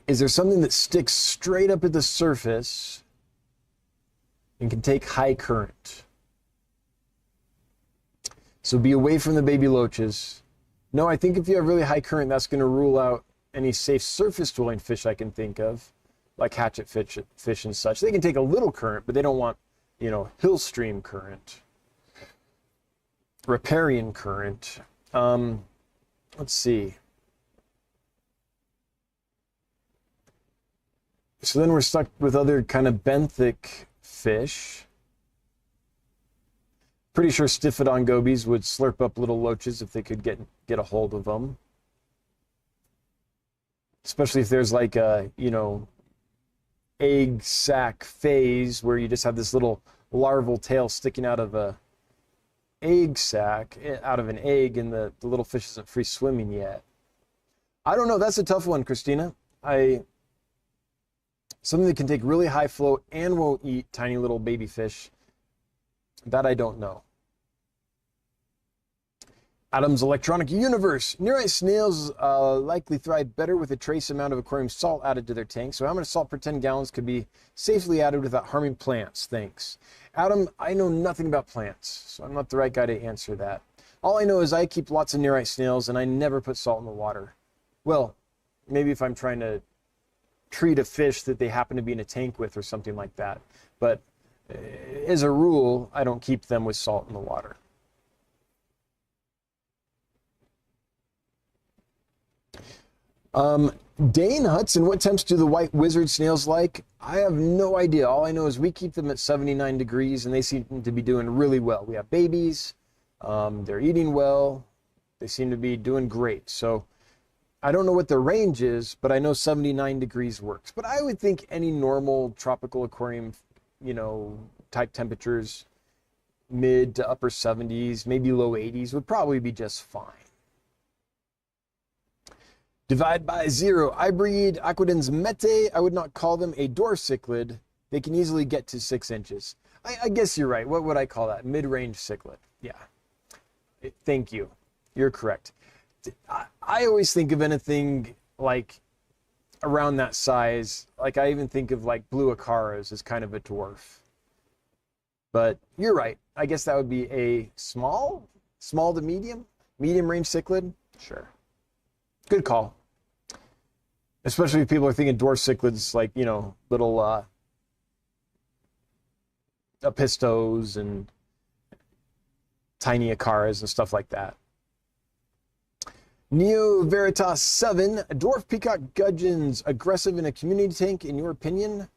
Is there something that sticks straight up at the surface and can take high current? So be away from the baby loaches. No, I think if you have really high current, that's going to rule out any safe surface dwelling fish I can think of, like hatchet fish and such. They can take a little current, but they don't want, hill stream current, riparian current. Let's see. So then we're stuck with other kind of benthic fish. Pretty sure Stiphodon gobies would slurp up little loaches if they could get a hold of them. Especially if there's like a, egg sac phase where you just have this little larval tail sticking out of a egg sac, out of an egg, and the little fish isn't free swimming yet. I don't know. That's a tough one, Christina. Something that can take really high flow and won't eat tiny little baby fish. That I don't know. Adam's Electronic Universe. Nerite snails likely thrive better with a trace amount of aquarium salt added to their tank. So how much salt per 10 gallons could be safely added without harming plants? Thanks. Adam, I know nothing about plants, so I'm not the right guy to answer that. All I know is I keep lots of Nerite snails, and I never put salt in the water. Well, maybe if I'm trying to treat a fish that they happen to be in a tank with or something like that. But as a rule, I don't keep them with salt in the water. Dane Hudson, what temps do the white wizard snails like? I have no idea. All I know is we keep them at 79 degrees and they seem to be doing really well. We have babies, they're eating well, they seem to be doing great. So I don't know what the range is, but I know 79 degrees works. But I would think any normal tropical aquarium, type temperatures, mid to upper 70s, maybe low 80s would probably be just fine. Divide by 0. I breed Aquadens mete. I would not call them a dwarf cichlid. They can easily get to 6 inches. I guess you're right. What would I call that? Mid-range cichlid. Yeah. Thank you. You're correct. I always think of anything like around that size. Like I even think of like blue acaras as kind of a dwarf. But you're right. I guess that would be a small to medium range cichlid. Sure. Good call. Especially if people are thinking dwarf cichlids like, little apistos and tiny acaras and stuff like that. Neo Veritas 7, dwarf peacock gudgeons aggressive in a community tank, in your opinion?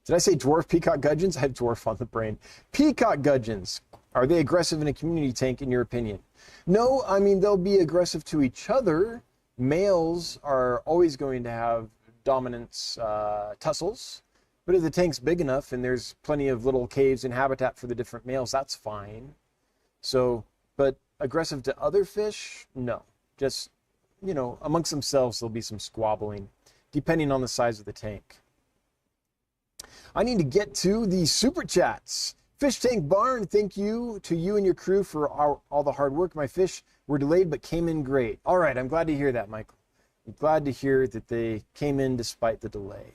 Did I say dwarf peacock gudgeons? I have dwarf on the brain. Peacock gudgeons, are they aggressive in a community tank, in your opinion? No, I mean, they'll be aggressive to each other. Males are always going to have dominance tussles, but if the tank's big enough and there's plenty of little caves and habitat for the different males, that's fine. So, but aggressive to other fish? No. Just, amongst themselves, there'll be some squabbling, depending on the size of the tank. I need to get to the super chats. Fish Tank Barn, thank you to you and your crew for all the hard work. My fish were delayed but came in great. All right, I'm glad to hear that, Michael. I'm glad to hear that they came in despite the delay.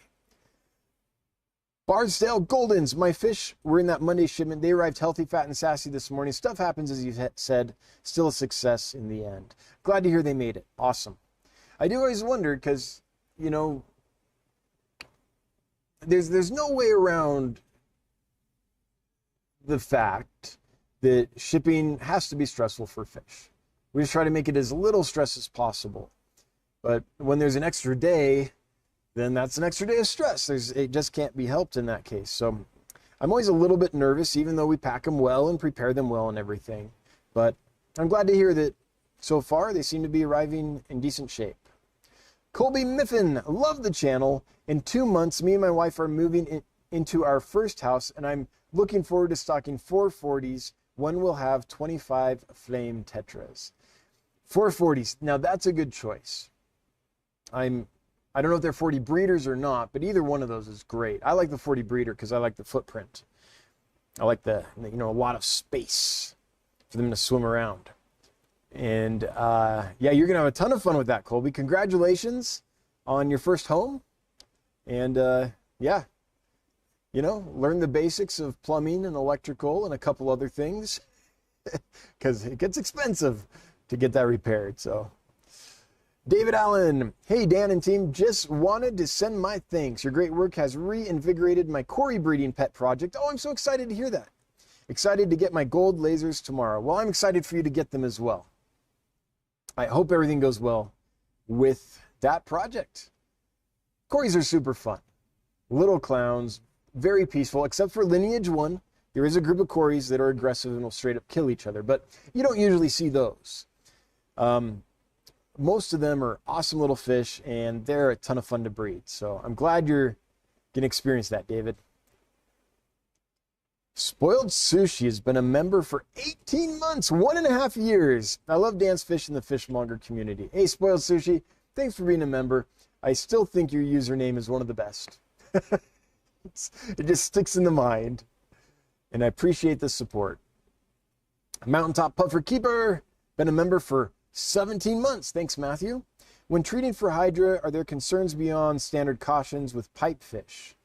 Bardsdale Goldens, my fish were in that Monday shipment. They arrived healthy, fat, and sassy this morning. Stuff happens, as you said. Still a success in the end. Glad to hear they made it. Awesome. I do always wonder because, there's no way around the fact that shipping has to be stressful for fish. We just try to make it as little stress as possible. But when there's an extra day, then that's an extra day of stress. It just can't be helped in that case. So I'm always a little bit nervous, even though we pack them well and prepare them well and everything. But I'm glad to hear that so far they seem to be arriving in decent shape. Colby Miffin, love the channel. In 2 months, me and my wife are moving into our first house, and I'm looking forward to stocking 440s. One will have 25 flame tetras. 440s. Now that's a good choice. I don't know if they're 40 breeders or not, but either one of those is great. I like the 40 breeder because I like the footprint. I like a lot of space for them to swim around. And yeah, you're gonna have a ton of fun with that, Colby. Congratulations on your first home. And yeah, learn the basics of plumbing and electrical and a couple other things because it gets expensive to get that repaired. So David Allen, hey Dan and team, just wanted to send my thanks. Your great work has reinvigorated my Cory breeding pet project. Oh, I'm so excited to hear that. Excited to get my gold lasers tomorrow. Well, I'm excited for you to get them as well. I hope everything goes well with that project. Corys are super fun. Little clowns, very peaceful, except for lineage 1. There is a group of Corys that are aggressive and will straight up kill each other, but you don't usually see those. Most of them are awesome little fish, and they're a ton of fun to breed. So I'm glad you're going to experience that, David. Spoiled Sushi has been a member for 18 months, 1.5 years. I love Dan's Fish in the fishmonger community. Hey, Spoiled Sushi, thanks for being a member. I still think your username is one of the best. It just sticks in the mind, and I appreciate the support. Mountaintop Puffer Keeper, been a member for 17 months. Thanks, Matthew. When treating for Hydra, are there concerns beyond standard cautions with pipefish?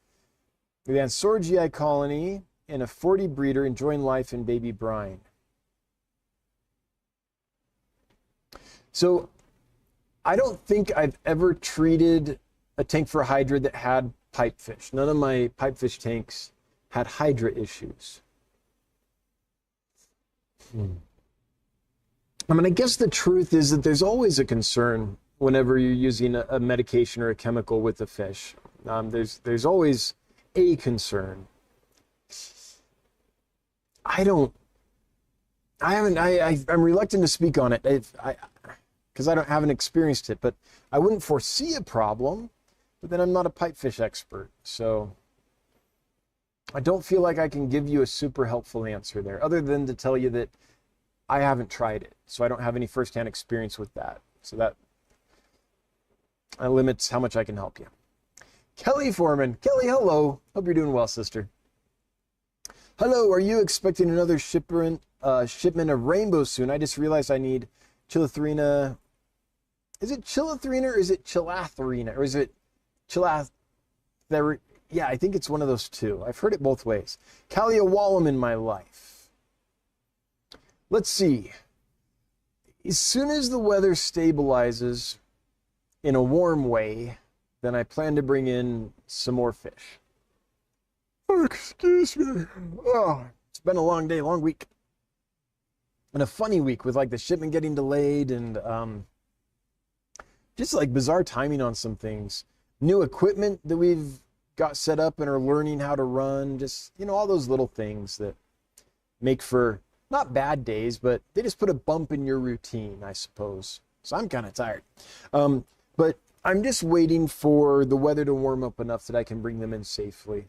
The Ansorgii colony and a 40 breeder enjoying life in baby brine. So I don't think I've ever treated a tank for hydra that had pipefish. None of my pipefish tanks had hydra issues. I mean, I guess the truth is that there's always a concern whenever you're using a medication or a chemical with a fish. There's always a concern. I'm reluctant to speak on it because I haven't experienced it, but I wouldn't foresee a problem, but then I'm not a pipefish expert, so I don't feel like I can give you a super helpful answer there, other than to tell you that I haven't tried it, so I don't have any firsthand experience with that. So that limits how much I can help you. Kelly Foreman. Kelly, hello. Hope you're doing well, sister. Hello, are you expecting another shipment of rainbow soon? I just realized I need chilothrina. Is it chilothrina or is it chilathrina? Or is it chilathrina? Yeah, I think it's one of those two. I've heard it both ways. Calliawallum in my life. Let's see. As soon as the weather stabilizes in a warm way, then I plan to bring in some more fish. Oh, excuse me. Oh, it's been a long day, long week. And a funny week with like the shipment getting delayed and just like bizarre timing on some things. New equipment that we've got set up and are learning how to run. Just, you know, all those little things that make for not bad days, but they just put a bump in your routine, I suppose. So I'm kind of tired. But I'm just waiting for the weather to warm up enough that I can bring them in safely.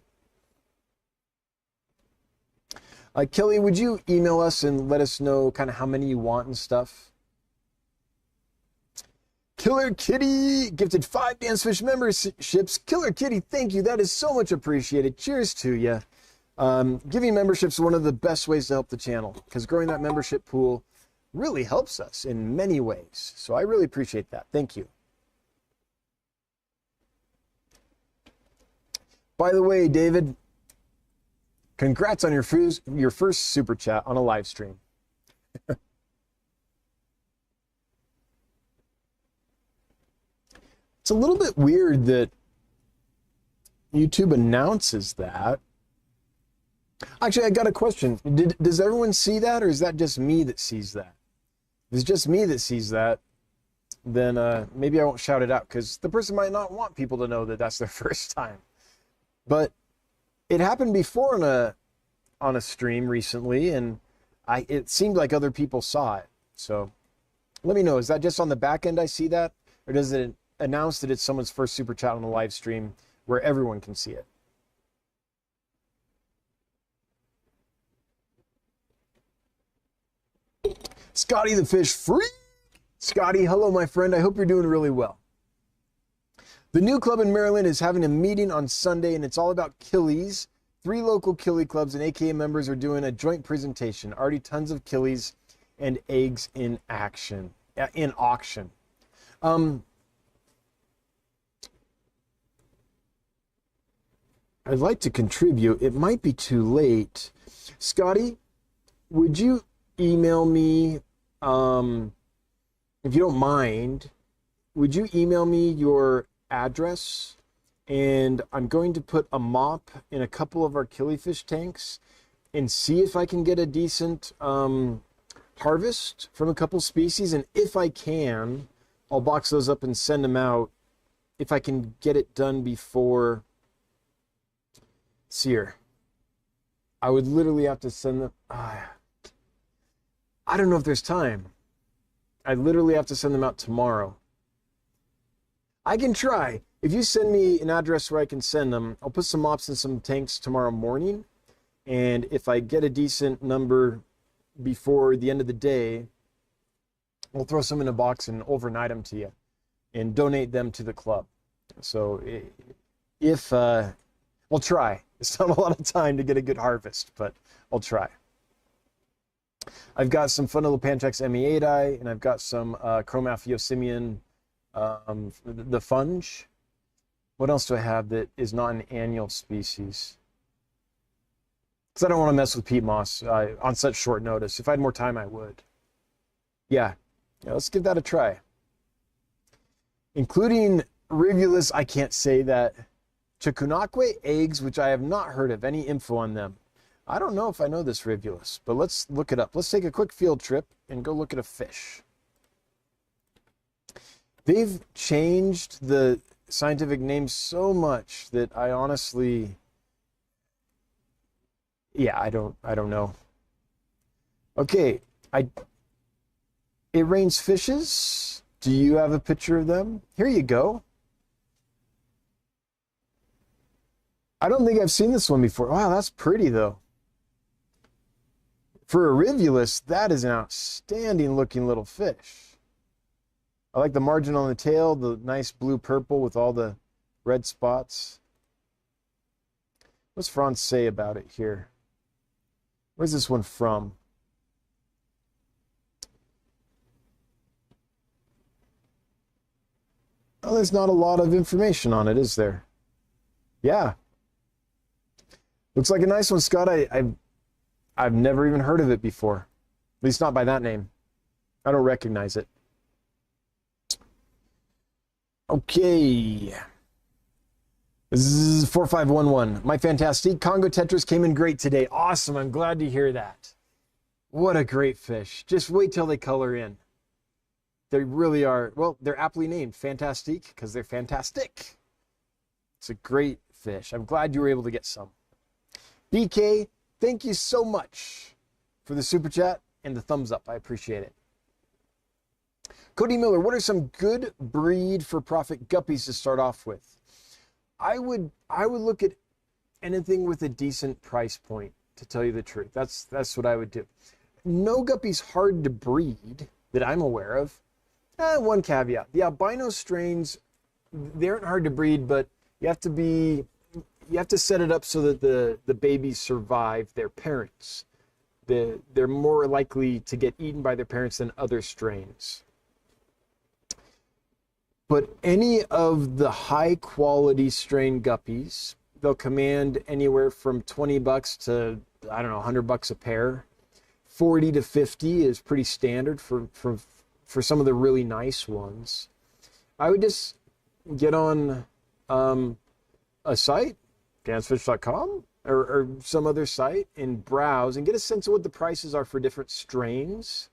Kelly, would you email us and let us know kind of how many you want and stuff? Killer Kitty gifted 5 Dancefish memberships. Killer Kitty, thank you. That is so much appreciated. Cheers to you. Giving memberships is one of the best ways to help the channel because growing that membership pool really helps us in many ways. So I really appreciate that. Thank you. By the way, David, congrats on your first super chat on a live stream. It's a little bit weird that YouTube announces that. Actually, I got a question. Does everyone see that, or is that just me that sees that? If it's just me that sees that, then maybe I won't shout it out, because the person might not want people to know that that's their first time. But it happened before on a stream recently, and it seemed like other people saw it. So let me know, is that just on the back end I see that, or does it announce that it's someone's first super chat on a live stream where everyone can see it? Scotty the Fish Freak. Scotty, hello, my friend. I hope you're doing really well. The new club in Maryland is having a meeting on Sunday, and it's all about killies. 3 local killie clubs and AKA members are doing a joint presentation. Already tons of killies and eggs in auction. I'd like to contribute. It might be too late. Scotty, would you email me, if you don't mind, would you email me your address? And I'm going to put a mop in a couple of our killifish tanks and see if I can get a decent harvest from a couple species. And if I can, I'll box those up and send them out if I can get it done before Sear. I would literally have to send them. I don't know if there's time. I literally have to send them out tomorrow. I can try. If you send me an address where I can send them, I'll put some mops in some tanks tomorrow morning. And if I get a decent number before the end of the day, we'll throw some in a box and overnight them to you and donate them to the club. So if we'll try. It's not a lot of time to get a good harvest, but I'll try. I've got some Fundulopanchax emiati, and I've got some Chromaphiosimian, the funge. What else do I have that is not an annual species? Because I don't want to mess with peat moss on such short notice. If I had more time, I would. Yeah, let's give that a try. Including Rivulus, I can't say that. Chikunakwe eggs, which I have not heard of any info on them. I don't know if I know this Rivulus, but let's look it up. Let's take a quick field trip and go look at a fish. They've changed the scientific name so much that I honestly, yeah, I don't know. Okay, it rains fishes. Do you have a picture of them? Here you go. I don't think I've seen this one before. Wow, that's pretty though. For a Rivulus, that is an outstanding looking little fish. I like the margin on the tail, the nice blue-purple with all the red spots. What's Franz say about it here? Where's this one from? Oh, there's not a lot of information on it, is there? Yeah. Looks like a nice one, Scott. I've never even heard of it before. At least not by that name. I don't recognize it. Okay. This is 4511. My Fantastique Congo Tetras came in great today. Awesome. I'm glad to hear that. What a great fish. Just wait till they color in. They really are, well, they're aptly named Fantastique because they're fantastic. It's a great fish. I'm glad you were able to get some. BK, thank you so much for the super chat and the thumbs up. I appreciate it. Cody Miller, what are some good breed for profit guppies to start off with? I would look at anything with a decent price point, to tell you the truth. That's what I would do. No guppy's hard to breed that I'm aware of. One caveat. The albino strains, they aren't hard to breed, but you have to set it up so that the babies survive their parents. They're more likely to get eaten by their parents than other strains. But any of the high quality strain guppies, they'll command anywhere from 20 bucks to, I don't know, 100 bucks a pair. 40 to 50 is pretty standard for some of the really nice ones. I would just get on a site, dansfish.com or some other site, and browse and get a sense of what the prices are for different strains.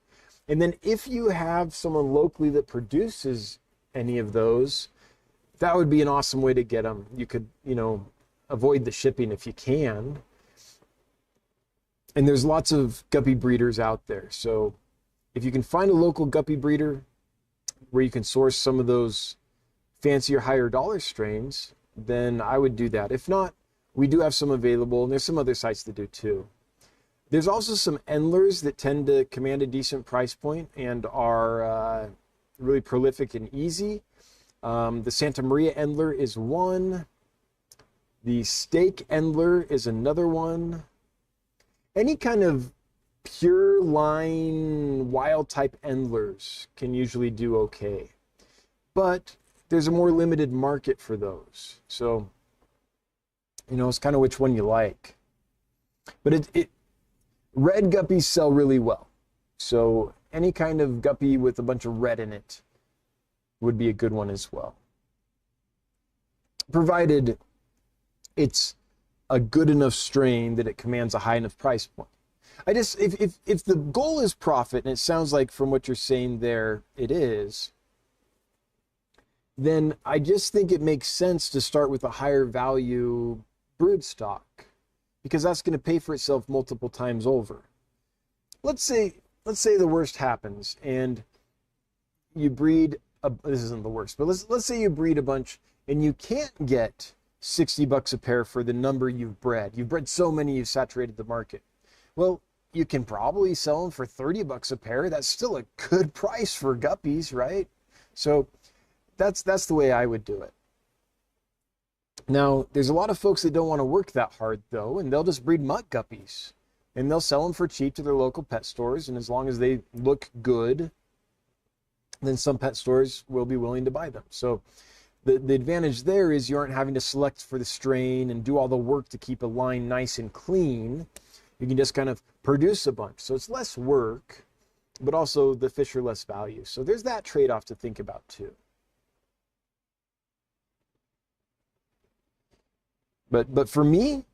And then if you have someone locally that produces any of those, that would be an awesome way to get them. You could, avoid the shipping if you can. And there's lots of guppy breeders out there. So if you can find a local guppy breeder where you can source some of those fancier, higher dollar strains, then I would do that. If not, we do have some available, and there's some other sites that do too. There's also some endlers that tend to command a decent price point and are really prolific and easy. The Santa Maria Endler is one. The Steak Endler is another one. Any kind of pure line wild type Endlers can usually do okay. But there's a more limited market for those. So, it's kind of which one you like. But red guppies sell really well. So any kind of guppy with a bunch of red in it would be a good one as well. Provided it's a good enough strain that it commands a high enough price point. If the goal is profit, and it sounds like from what you're saying there it is, then I just think it makes sense to start with a higher value brood stock, because that's going to pay for itself multiple times over. Let's say the worst happens and you breed this isn't the worst, but let's say you breed a bunch and you can't get 60 bucks a pair for the number you've bred. You've bred so many you've saturated the market. Well, you can probably sell them for 30 bucks a pair. That's still a good price for guppies, right? So that's the way I would do it. Now, there's a lot of folks that don't want to work that hard though, and they'll just breed mutt guppies. And they'll sell them for cheap to their local pet stores, and as long as they look good, then some pet stores will be willing to buy them. So the advantage there is you aren't having to select for the strain and do all the work to keep a line nice and clean. You can just kind of produce a bunch. So it's less work, but also the fish are less value. So there's that trade-off to think about too. But for me,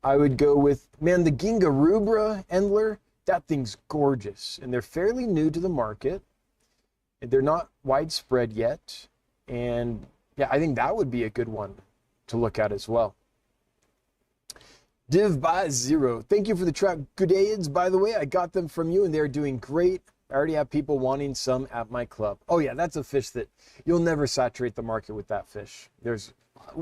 I would go with, man, the Ginga rubra Endler. That thing's gorgeous, and they're fairly new to the market. They're not widespread yet, and yeah, I think that would be a good one to look at as well. Div by Zero, thank you for the trout goodaids. By the way, I got them from you, and they're doing great. I already have people wanting some at my club. Oh yeah, that's a fish that you'll never saturate the market with. That fish, there's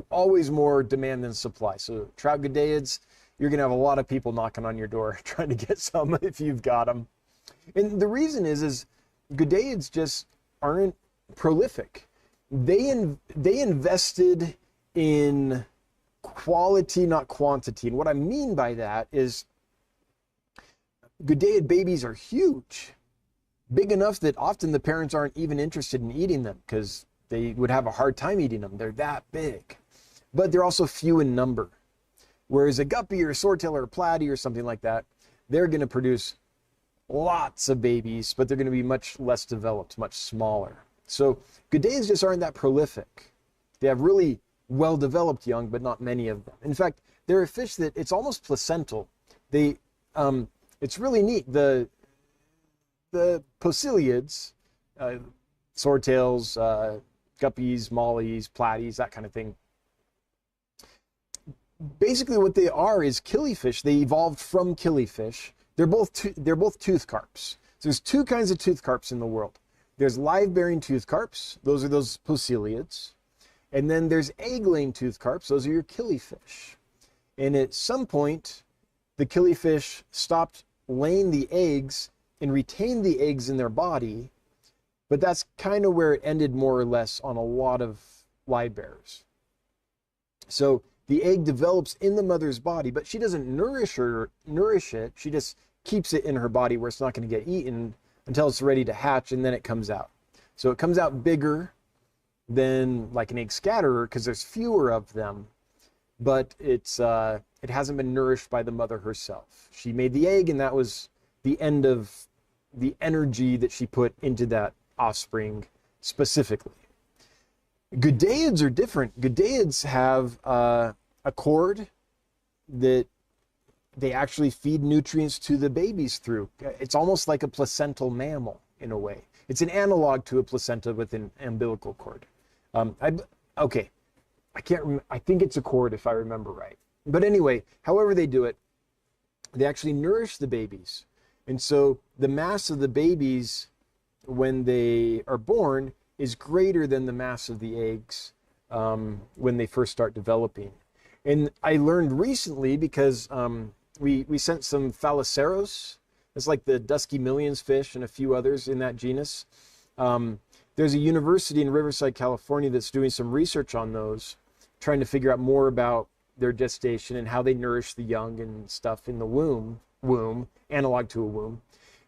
always more demand than supply. So trout goodaids, you're going to have a lot of people knocking on your door trying to get some if you've got them. And the reason is goodaids just aren't prolific. They invested in quality, not quantity. And what I mean by that is goodaid babies are huge, big enough that often the parents aren't even interested in eating them because they would have a hard time eating them. They're that big. But they're also few in number. Whereas a guppy or a swordtail or a platy or something like that, they're going to produce lots of babies, but they're going to be much less developed, much smaller. So goodaids just aren't that prolific. They have really well-developed young, but not many of them. In fact, they're a fish that it's almost placental. It's really neat. The posiliids, swordtails, guppies, mollies, platies, that kind of thing. Basically what they are is killifish. They evolved from killifish. They're both tooth carps. So there's two kinds of tooth carps in the world. There's live-bearing tooth carps. Those are those posiliids. And then there's egg-laying tooth carps. Those are your killifish. And at some point, the killifish stopped laying the eggs and retained the eggs in their body. But that's kind of where it ended more or less on a lot of live bearers. So the egg develops in the mother's body, but she doesn't nourish it. She just keeps it in her body where it's not going to get eaten until it's ready to hatch, and then it comes out. So it comes out bigger than like an egg scatterer because there's fewer of them, but it hasn't been nourished by the mother herself. She made the egg, and that was the end of the energy that she put into that offspring specifically. Goodaids are different. Goodaids have a cord that they actually feed nutrients to the babies through. It's almost like a placental mammal in a way. It's an analog to a placenta with an umbilical cord. I think it's a cord if I remember right. But anyway, however they do it, they actually nourish the babies. And so the mass of the babies when they are born is greater than the mass of the eggs when they first start developing. And I learned recently because we sent some Phalloceros. It's like the dusky millions fish and a few others in that genus. There's a university in Riverside, California that's doing some research on those, trying to figure out more about their gestation and how they nourish the young and stuff in the womb, analog to a womb.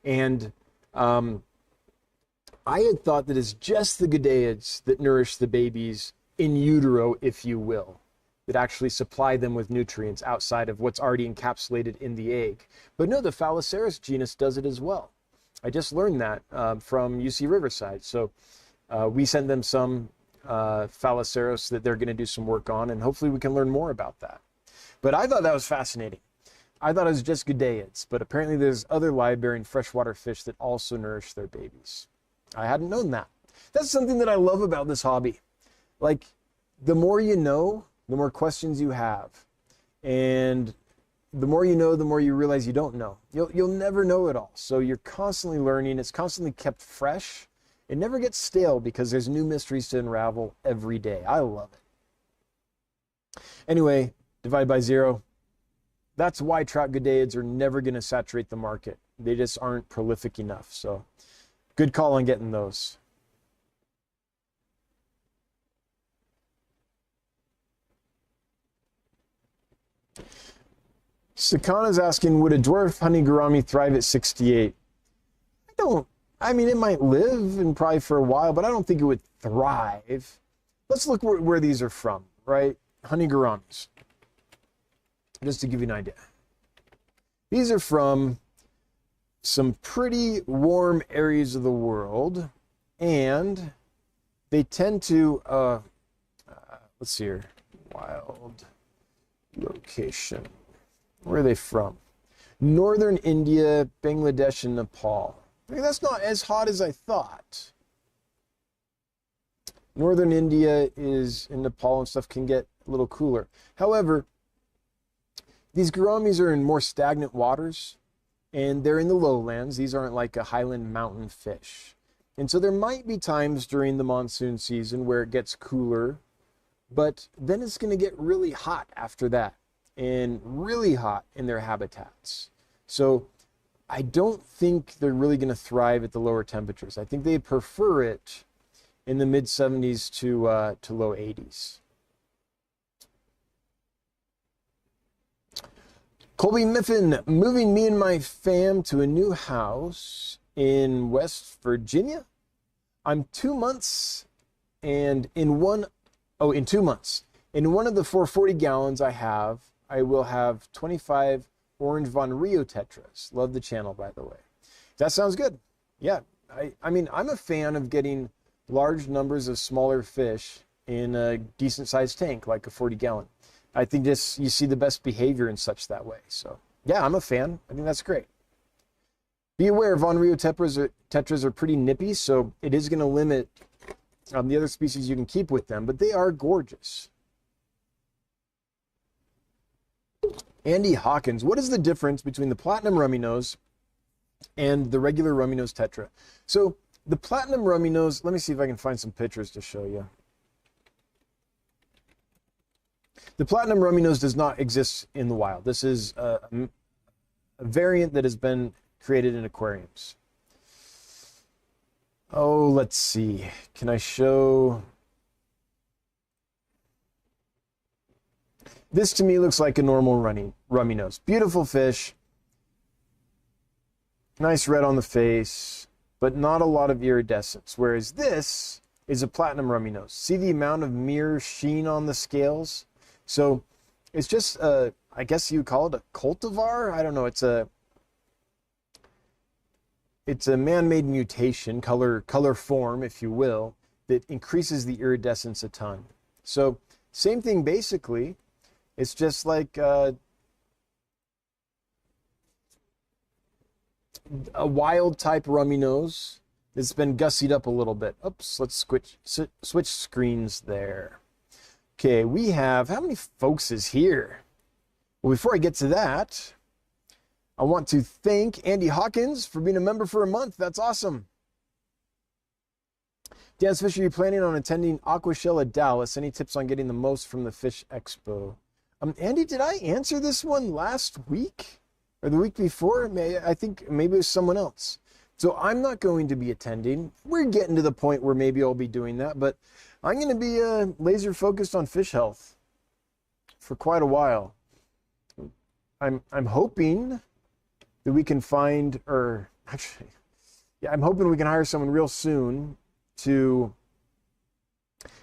And I had thought that it's just the goodaids that nourish the babies in utero, if you will, that actually supply them with nutrients outside of what's already encapsulated in the egg. But no, the Phalloceros genus does it as well. I just learned that from UC Riverside. So we sent them some Phalloceros that they're going to do some work on, and hopefully we can learn more about that. But I thought that was fascinating. I thought it was just goodaids, but apparently there's other live-bearing freshwater fish that also nourish their babies. I hadn't known that. That's something that I love about this hobby. Like, the more you know, the more questions you have. And the more you know, the more you realize you don't know. You'll never know it all. So you're constantly learning. It's constantly kept fresh. It never gets stale because there's new mysteries to unravel every day. I love it. Anyway, divide by zero. That's why trout goodaids are never going to saturate the market. They just aren't prolific enough. So good call on getting those. Sakana's asking, would a dwarf honey gourami thrive at 68? I mean, it might live and probably for a while, but I don't think it would thrive. Let's look where these are from, right? Honey gouramis. Just to give you an idea. These are from some pretty warm areas of the world, and they tend to, let's see here, wild Location. Where are they from? Northern India, Bangladesh, and Nepal. I mean, that's not as hot as I thought. Northern India is in Nepal and stuff can get a little cooler. However, these gouramis are in more stagnant waters and they're in the lowlands. These aren't like a highland mountain fish. And so there might be times during the monsoon season where it gets cooler, but then it's going to get really hot after that and really hot in their habitats. So I don't think they're really going to thrive at the lower temperatures. I think they prefer it in the mid 70s to low 80s. Colby Miffin, moving me and my fam to a new house in West Virginia. I'm 2 months and in 2 months. In one of the 440 gallons I will have 25 orange Von Rio tetras. Love the channel, by the way. That sounds good. Yeah, I mean, I'm a fan of getting large numbers of smaller fish in a decent sized tank, like a 40 gallon. I think just you see the best behavior and such that way. So yeah, I'm a fan. I think that's great. Be aware, Von Rio tetras are pretty nippy, so it is going to limit the other species you can keep with them, but they are gorgeous. Andy Hawkins, what is the difference between the platinum rummy nose and the regular rummy nose tetra? So the platinum rummy nose, let me see if I can find some pictures to show you. The platinum rummy nose does not exist in the wild. This is a variant that has been created in aquariums. Oh, let's see. Can I show? This to me looks like a normal rummy nose. Beautiful fish. Nice red on the face, but not a lot of iridescence. Whereas this is a platinum rummy nose. See the amount of mirror sheen on the scales? So it's just, I guess you would call it a cultivar. I don't know. It's a man-made mutation, color form, if you will, that increases the iridescence a ton. So same thing basically. It's just like a wild type rummy nose that's been gussied up a little bit. Oops, let's switch screens there. Okay, we have, how many folks is here? Well, before I get to that, I want to thank Andy Hawkins for being a member for a month. That's awesome. Dan's Fish, are you planning on attending Aquashella Dallas? Any tips on getting the most from the Fish Expo? Andy, did I answer this one last week or the week before? I think maybe it was someone else. So I'm not going to be attending. We're getting to the point where maybe I'll be doing that, but I'm going to be laser focused on fish health for quite a while. I'm hoping that we can find, or actually, yeah, I'm hoping we can hire someone real soon to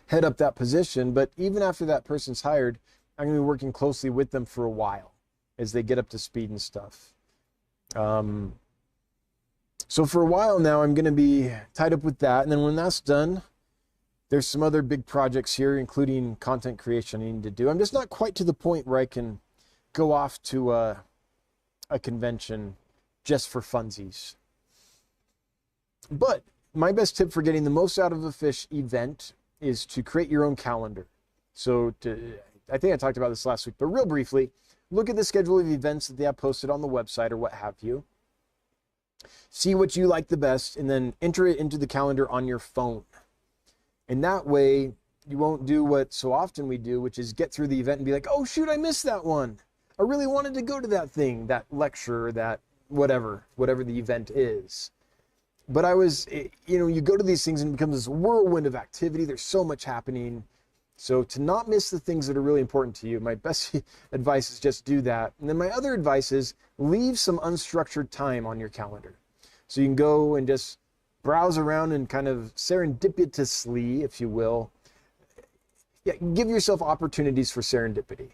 head up that position. But even after that person's hired, I'm going to be working closely with them for a while as they get up to speed and stuff. So for a while now, I'm going to be tied up with that. And then when that's done, there's some other big projects here, including content creation I need to do. I'm just not quite to the point where I can go off to a convention just for funsies. But my best tip for getting the most out of a fish event is to create your own calendar. So I think I talked about this last week, but real briefly, look at the schedule of events that they have posted on the website or what have you. See what you like the best and then enter it into the calendar on your phone. And that way you won't do what so often we do, which is get through the event and be like, oh shoot, I missed that one. I really wanted to go to that thing, that lecture, that whatever the event is. But you go to these things and it becomes this whirlwind of activity. There's so much happening. So to not miss the things that are really important to you, my best advice is just do that. And then my other advice is leave some unstructured time on your calendar. So you can go and just browse around and kind of serendipitously, if you will, give yourself opportunities for serendipity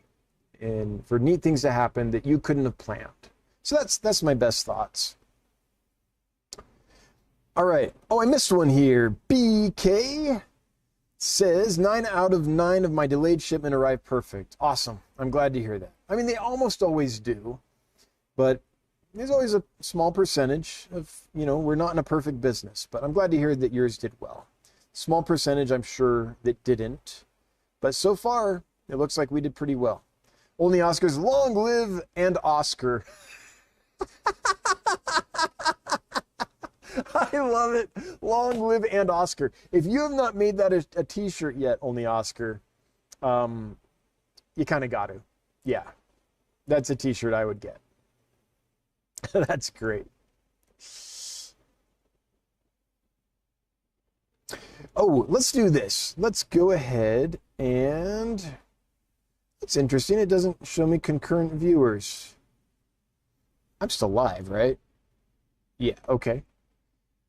and for neat things to happen that you couldn't have planned. So that's my best thoughts. All right. Oh, I missed one here. BK Says 9 out of 9 of my delayed shipment arrived perfect. Awesome. I'm glad to hear that. I mean, they almost always do, but there's always a small percentage of, we're not in a perfect business, but I'm glad to hear that yours did well. Small percentage, I'm sure, that didn't, but so far, it looks like we did pretty well. Only Oscars, long live and Oscar. I love it. Long live and Oscar. If you have not made that a t-shirt yet, Only Oscar, you kind of got to. Yeah, that's a t-shirt I would get. That's great. Oh, let's do this. Let's go ahead and... It's interesting. It doesn't show me concurrent viewers. I'm still live, right? Yeah, okay.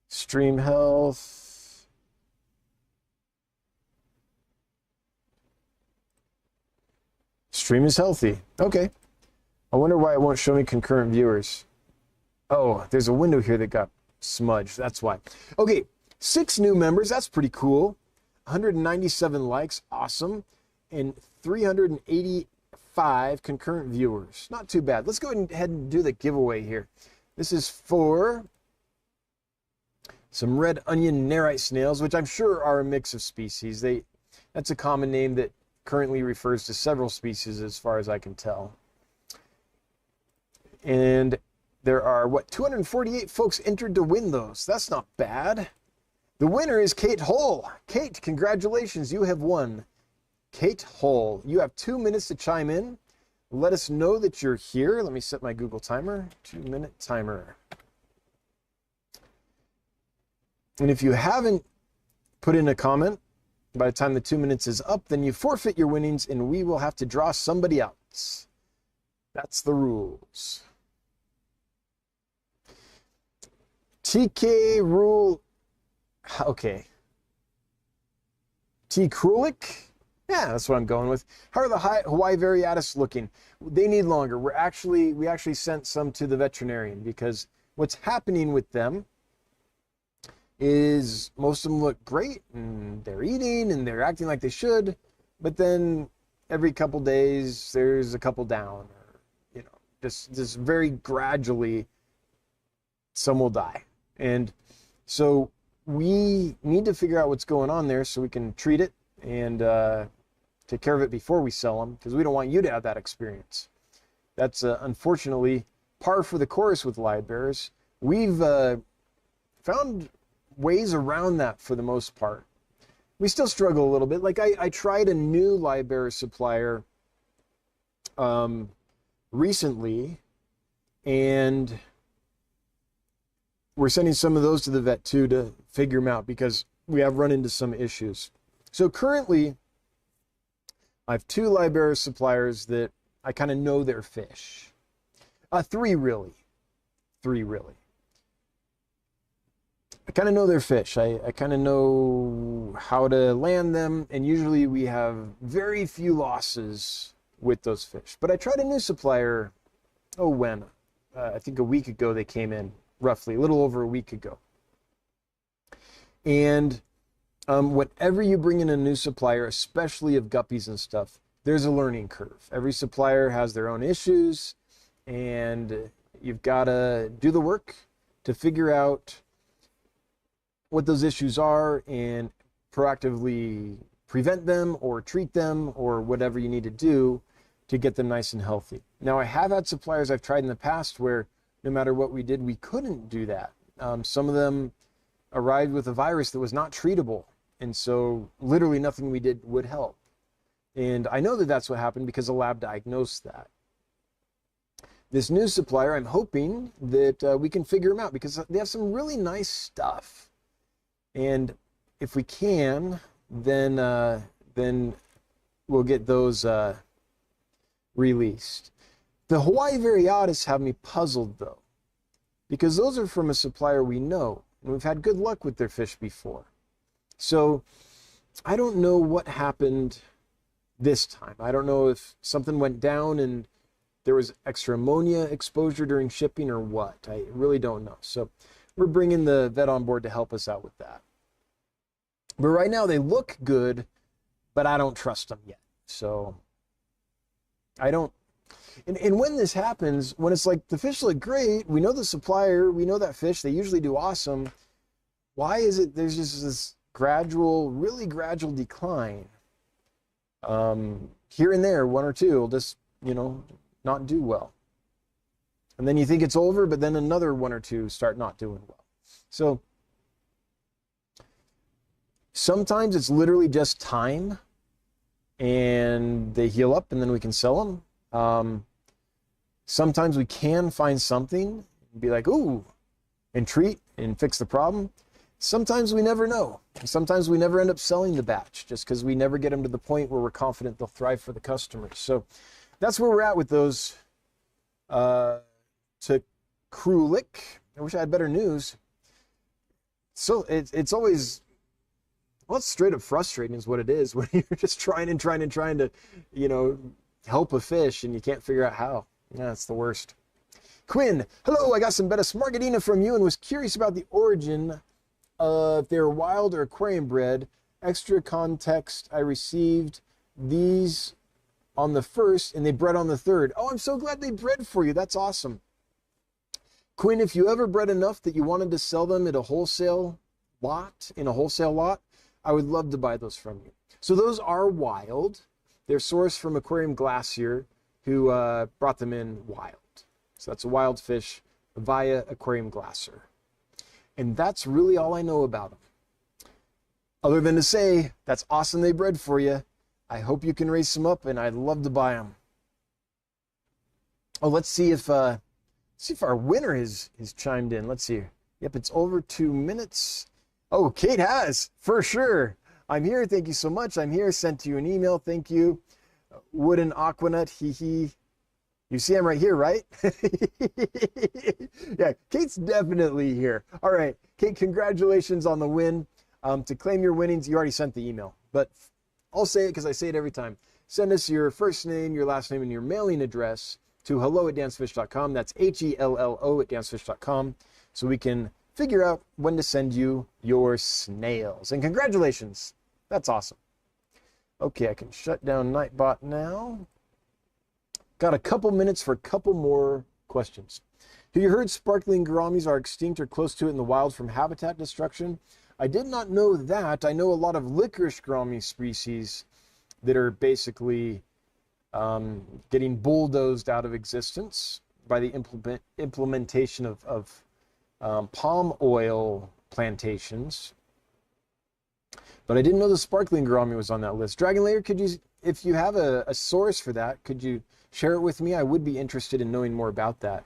Stream health. Stream is healthy. Okay. I wonder why it won't show me concurrent viewers. Oh, there's a window here that got smudged. That's why. Okay, 6 new members. That's pretty cool. 197 likes. Awesome. And 385 concurrent viewers. Not too bad. Let's go ahead and do the giveaway here. This is for some red onion Nerite snails, which I'm sure are a mix of species. That's a common name that currently refers to several species as far as I can tell. And there are, 248 folks entered to win those. That's not bad. The winner is Kate Hull. Kate, congratulations. You have won. Kate Hull, you have 2 minutes to chime in. Let us know that you're here. Let me set my Google timer. 2-minute timer. And if you haven't put in a comment by the time the 2 minutes is up, then you forfeit your winnings and we will have to draw somebody else. That's the rules. TK rule. Okay. T. Krulik? Yeah, that's what I'm going with. How are the Hawaii Variatus looking? They need longer. We actually sent some to the veterinarian because what's happening with them is most of them look great and they're eating and they're acting like they should, but then every couple days there's a couple down, or just very gradually some will die. And so we need to figure out what's going on there so we can treat it and take care of it before we sell them, because we don't want you to have that experience. That's unfortunately par for the course with live bears. We've found ways around that for the most part. We still struggle a little bit. Like I tried a new live bear supplier recently, and we're sending some of those to the vet too to figure them out because we have run into some issues. So currently, I have 2 live bear suppliers that I kind of know their fish. 3 really. 3 really. I kind of know their fish. I kind of know how to land them, and usually we have very few losses with those fish. But I tried a new supplier, when? I think a week ago they came in, roughly, a little over a week ago. And whenever you bring in a new supplier, especially of guppies and stuff, there's a learning curve. Every supplier has their own issues, and you've got to do the work to figure out what those issues are and proactively prevent them or treat them or whatever you need to do to get them nice and healthy. Now, I have had suppliers I've tried in the past where no matter what we did, we couldn't do that. Some of them arrived with a virus that was not treatable, and so literally nothing we did would help. And I know that that's what happened because the lab diagnosed that. This new supplier, I'm hoping that we can figure them out because they have some really nice stuff. And if we can, then we'll get those released. The Hawaii Variatus have me puzzled though, because those are from a supplier we know, and we've had good luck with their fish before. So I don't know what happened this time. I don't know if something went down and there was extra ammonia exposure during shipping or what. I really don't know. So we're bringing the vet on board to help us out with that. But right now they look good, but I don't trust them yet. So I don't. And when this happens, when it's like the fish look great, we know the supplier, we know that fish, they usually do awesome. Why is it there's just this gradual, really gradual decline? Here and there, one or two will just, not do well. And then you think it's over, but then another one or two start not doing well. So sometimes it's literally just time and they heal up and then we can sell them. Sometimes we can find something and be like, ooh, and treat and fix the problem. Sometimes we never know. Sometimes we never end up selling the batch just because we never get them to the point where we're confident they'll thrive for the customers. So that's where we're at with those to Krulik. I wish I had better news. So it's always, well, it's straight up frustrating is what it is when you're just trying to, help a fish and you can't figure out how. Yeah, it's the worst. Quinn, hello, I got some Betta Smargadina from you and was curious about the origin if they're wild or aquarium bred. Extra context, I received these on the 1st and they bred on the 3rd. Oh, I'm so glad they bred for you. That's awesome. Quinn, if you ever bred enough that you wanted to sell them at a wholesale lot, I would love to buy those from you. So those are wild. They're sourced from Aquarium Glacier, who brought them in wild. So that's a wild fish via Aquarium Glacier. And that's really all I know about them. Other than to say, that's awesome they bred for you. I hope you can raise them up, and I'd love to buy them. Oh, let's see if our winner is chimed in. Let's see. Yep, it's over 2 minutes. Oh, Kate has, for sure. I'm here. Thank you so much. I'm here. Sent you an email. Thank you. Wooden Aquanut. Hee. You see I'm right here, right? Yeah, Kate's definitely here. All right, Kate, congratulations on the win. To claim your winnings, you already sent the email, but I'll say it because I say it every time. Send us your first name, your last name, and your mailing address to hello@dansfish.com. That's HELLO@dansfish.com, so we can figure out when to send you your snails. And congratulations. That's awesome. Okay, I can shut down Nightbot now. Got a couple minutes for a couple more questions. Have you heard sparkling gouramis are extinct or close to it in the wild from habitat destruction? I did not know that. I know a lot of licorice gourami species that are basically getting bulldozed out of existence by the implementation of palm oil plantations. But I didn't know the sparkling gourami was on that list. Dragon Layer, could you, if you have a source for that, could you share it with me? I would be interested in knowing more about that.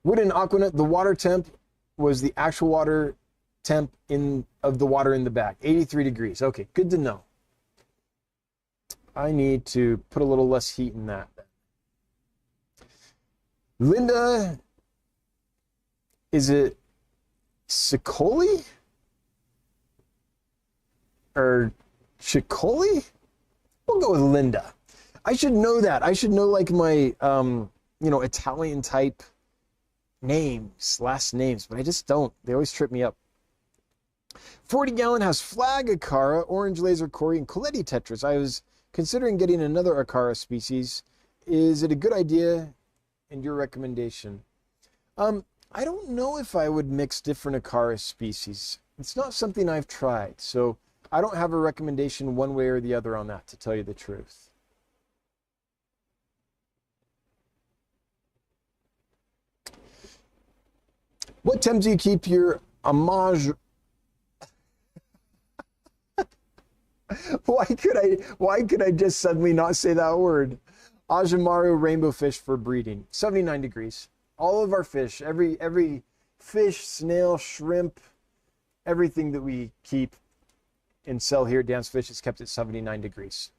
Wooden Aquanut, the water temp was the actual water temp of the water in the bag, 83 degrees. Okay, good to know. I need to put a little less heat in that. Linda, is it Sicoli? Or Chicoli? We'll go with Linda. I should know that. I should know like my, Italian type names, last names, but I just don't. They always trip me up. 40-gallon has flag Acara, orange laser Cory, and Coletti tetras. I was considering getting another Acara species. Is it a good idea? And your recommendation? I don't know if I would mix different Acara species. It's not something I've tried, so I don't have a recommendation one way or the other on that, to tell you the truth. What temp do you keep your homage? Why could I just suddenly not say that word? Ajamaru rainbow fish for breeding. 79 degrees. All of our fish, every fish, snail, shrimp, everything that we keep and sell here at Dance Fish is kept at 79 degrees.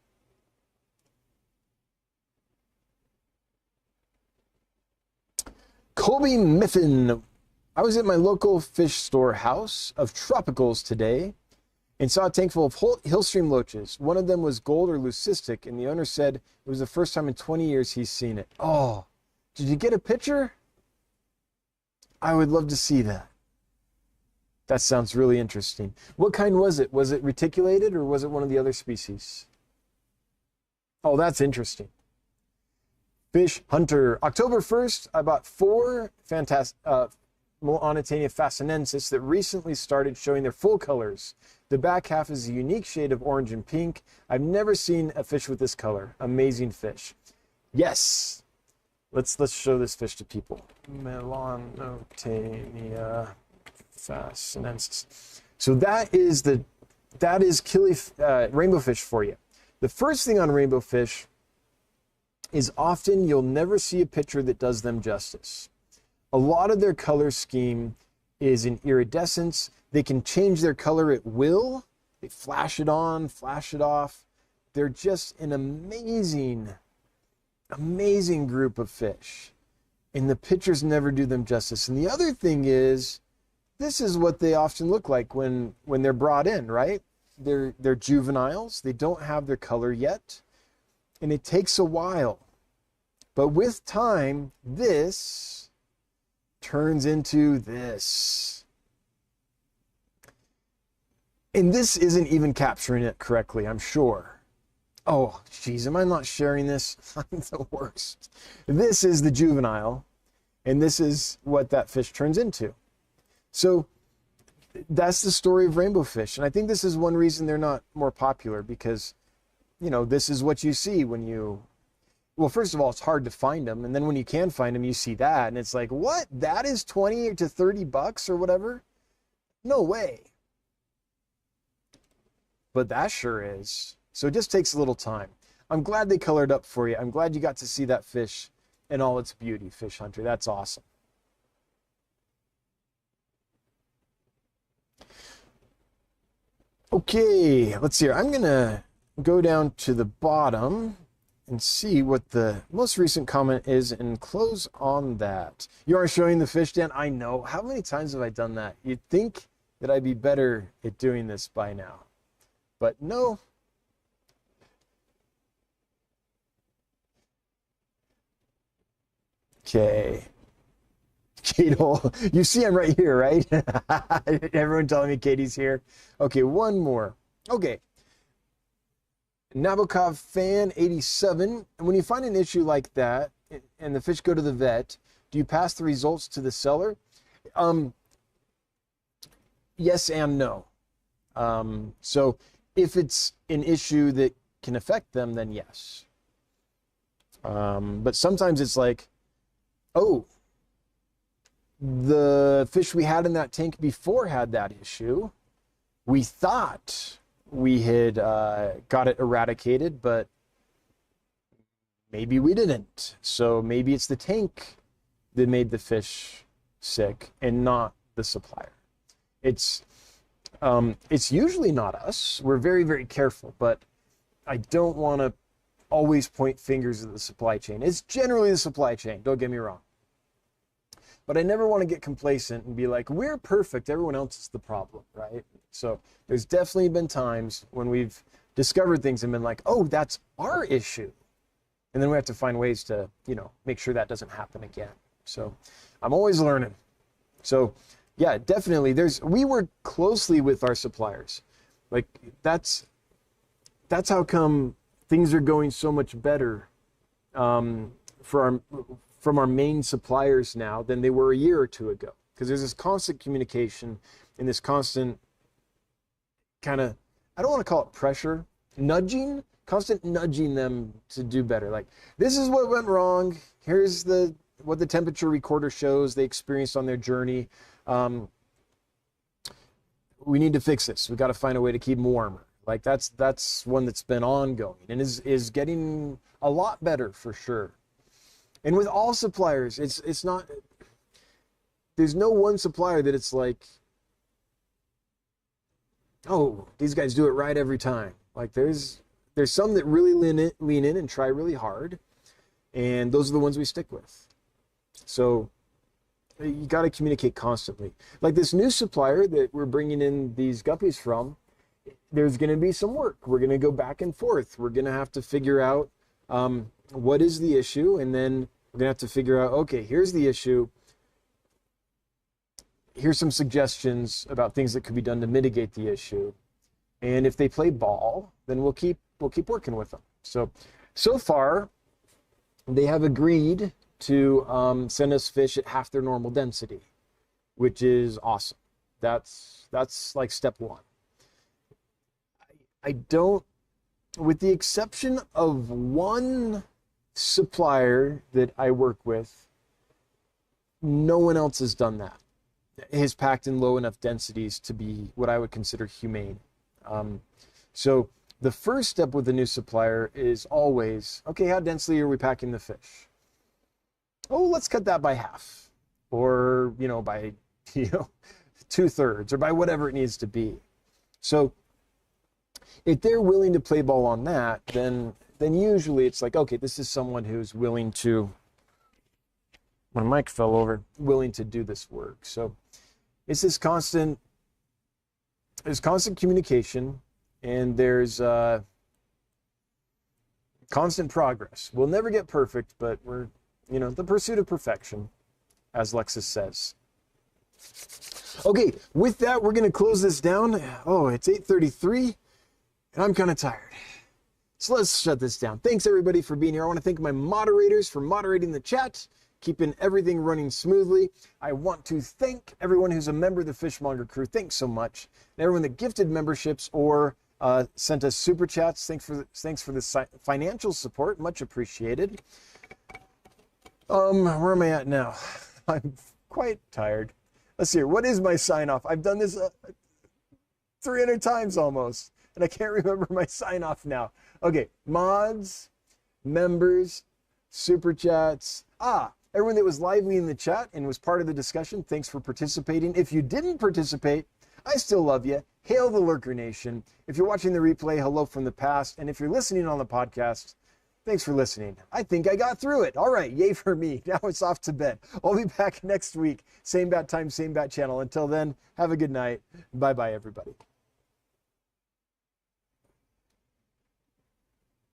Colby Miffin. I was at my local fish store House of Tropicals today and saw a tank full of Hillstream loaches. One of them was gold or leucistic, and the owner said it was the first time in 20 years he's seen it. Oh, did you get a picture? I would love to see that. That sounds really interesting. What kind was it? Was it reticulated or was it one of the other species? Oh, that's interesting. Fish Hunter. October 1st, I bought 4 Moanitania fascinensis that recently started showing their full colors. The back half is a unique shade of orange and pink. I've never seen a fish with this color. Amazing fish. Yes. Let's show this fish to people. Moanitania fascinensis. So that is rainbow fish for you. The first thing on rainbow fish is often you'll never see a picture that does them justice. A lot of their color scheme is in iridescence. They can change their color at will. They flash it on, flash it off. They're just an amazing, amazing group of fish. And the pictures never do them justice. And the other thing is, this is what they often look like when they're brought in, right? They're juveniles. They don't have their color yet. And it takes a while. But with time, this turns into this. And this isn't even capturing it correctly, I'm sure. Oh, geez, am I not sharing this? I'm the worst. This is the juvenile, and this is what that fish turns into. So that's the story of rainbow fish. And I think this is one reason they're not more popular, because, you know, this is what you see when you, well, first of all, it's hard to find them. And then when you can find them, you see that. And it's like, what? That is 20 to 30 bucks or whatever? No way. But that sure is. So it just takes a little time. I'm glad they colored up for you. I'm glad you got to see that fish in all its beauty, Fish Hunter. That's awesome. Okay, let's see here. I'm going to go down to the bottom and see what the most recent comment is and close on that. You aren't showing the fish, Dan? I know. How many times have I done that? You'd think that I'd be better at doing this by now. But no. Okay. Kato, you see I'm right here, right? Everyone telling me Katie's here. Okay, one more. Okay. Nabokov fan 87. And when you find an issue like that and the fish go to the vet, do you pass the results to the seller? Yes and no. So if it's an issue that can affect them, then yes. But sometimes it's like, oh, the fish we had in that tank before had that issue. We thought we had got it eradicated, but maybe we didn't. So maybe it's the tank that made the fish sick and not the supplier. It's usually not us. We're very, very careful, but I don't want to always point fingers at the supply chain. It's generally the supply chain, don't get me wrong. But I never want to get complacent and be like, we're perfect, everyone else is the problem, right? So there's definitely been times when we've discovered things and been like, oh, that's our issue. And then we have to find ways to, you know, make sure that doesn't happen again. So I'm always learning. So yeah, definitely we work closely with our suppliers. Like that's how come things are going so much better from our main suppliers now than they were a year or two ago. Because there's this constant communication and this constant kind of, I don't want to call it pressure, constant nudging them to do better. Like, this is what went wrong. Here's what the temperature recorder shows they experienced on their journey. We need to fix this. We got to find a way to keep them warmer. Like that's one that's been ongoing and is getting a lot better for sure. And with all suppliers, it's not, there's no one supplier that it's like, oh, these guys do it right every time. Like there's some that really lean in and try really hard, and those are the ones we stick with. So you got to communicate constantly. Like this new supplier that we're bringing in these guppies from, there's going to be some work. We're going to go back and forth. We're going to have to figure out what is the issue, and then we're going to have to figure out, okay, here's the issue. here's some suggestions about things that could be done to mitigate the issue. And if they play ball, then we'll keep working with them. So far, they have agreed to send us fish at half their normal density, which is awesome. That's like step one. I don't, with the exception of one supplier that I work with, no one else has done that. Has packed in low enough densities to be what I would consider humane. So the first step with a new supplier is always, okay, how densely are we packing the fish? Oh, let's cut that by half, or, by, 2/3, or by whatever it needs to be. So if they're willing to play ball on that, then usually it's like, okay, this is someone who's willing to, my mic fell over, willing to do this work. So it's this constant communication, and there's constant progress. We'll never get perfect, but we're, the pursuit of perfection, as Lexus says. Okay, with that, we're going to close this down. Oh, it's 8:33, and I'm kind of tired. So let's shut this down. Thanks, everybody, for being here. I want to thank my moderators for moderating the chat, keeping everything running smoothly. I want to thank everyone who's a member of the Fishmonger crew. Thanks so much. And everyone that gifted memberships or sent us super chats. Thanks for the financial support. Much appreciated. Where am I at now? I'm quite tired. Let's see here. What is my sign off? I've done this 300 times almost, and I can't remember my sign off now. Okay, mods, members, super chats. Everyone that was lively in the chat and was part of the discussion, thanks for participating. If you didn't participate, I still love you. Hail the Lurker Nation. If you're watching the replay, hello from the past. And if you're listening on the podcast, thanks for listening. I think I got through it. All right, yay for me. Now it's off to bed. I'll be back next week. Same bat time, same bat channel. Until then, have a good night. Bye-bye, everybody.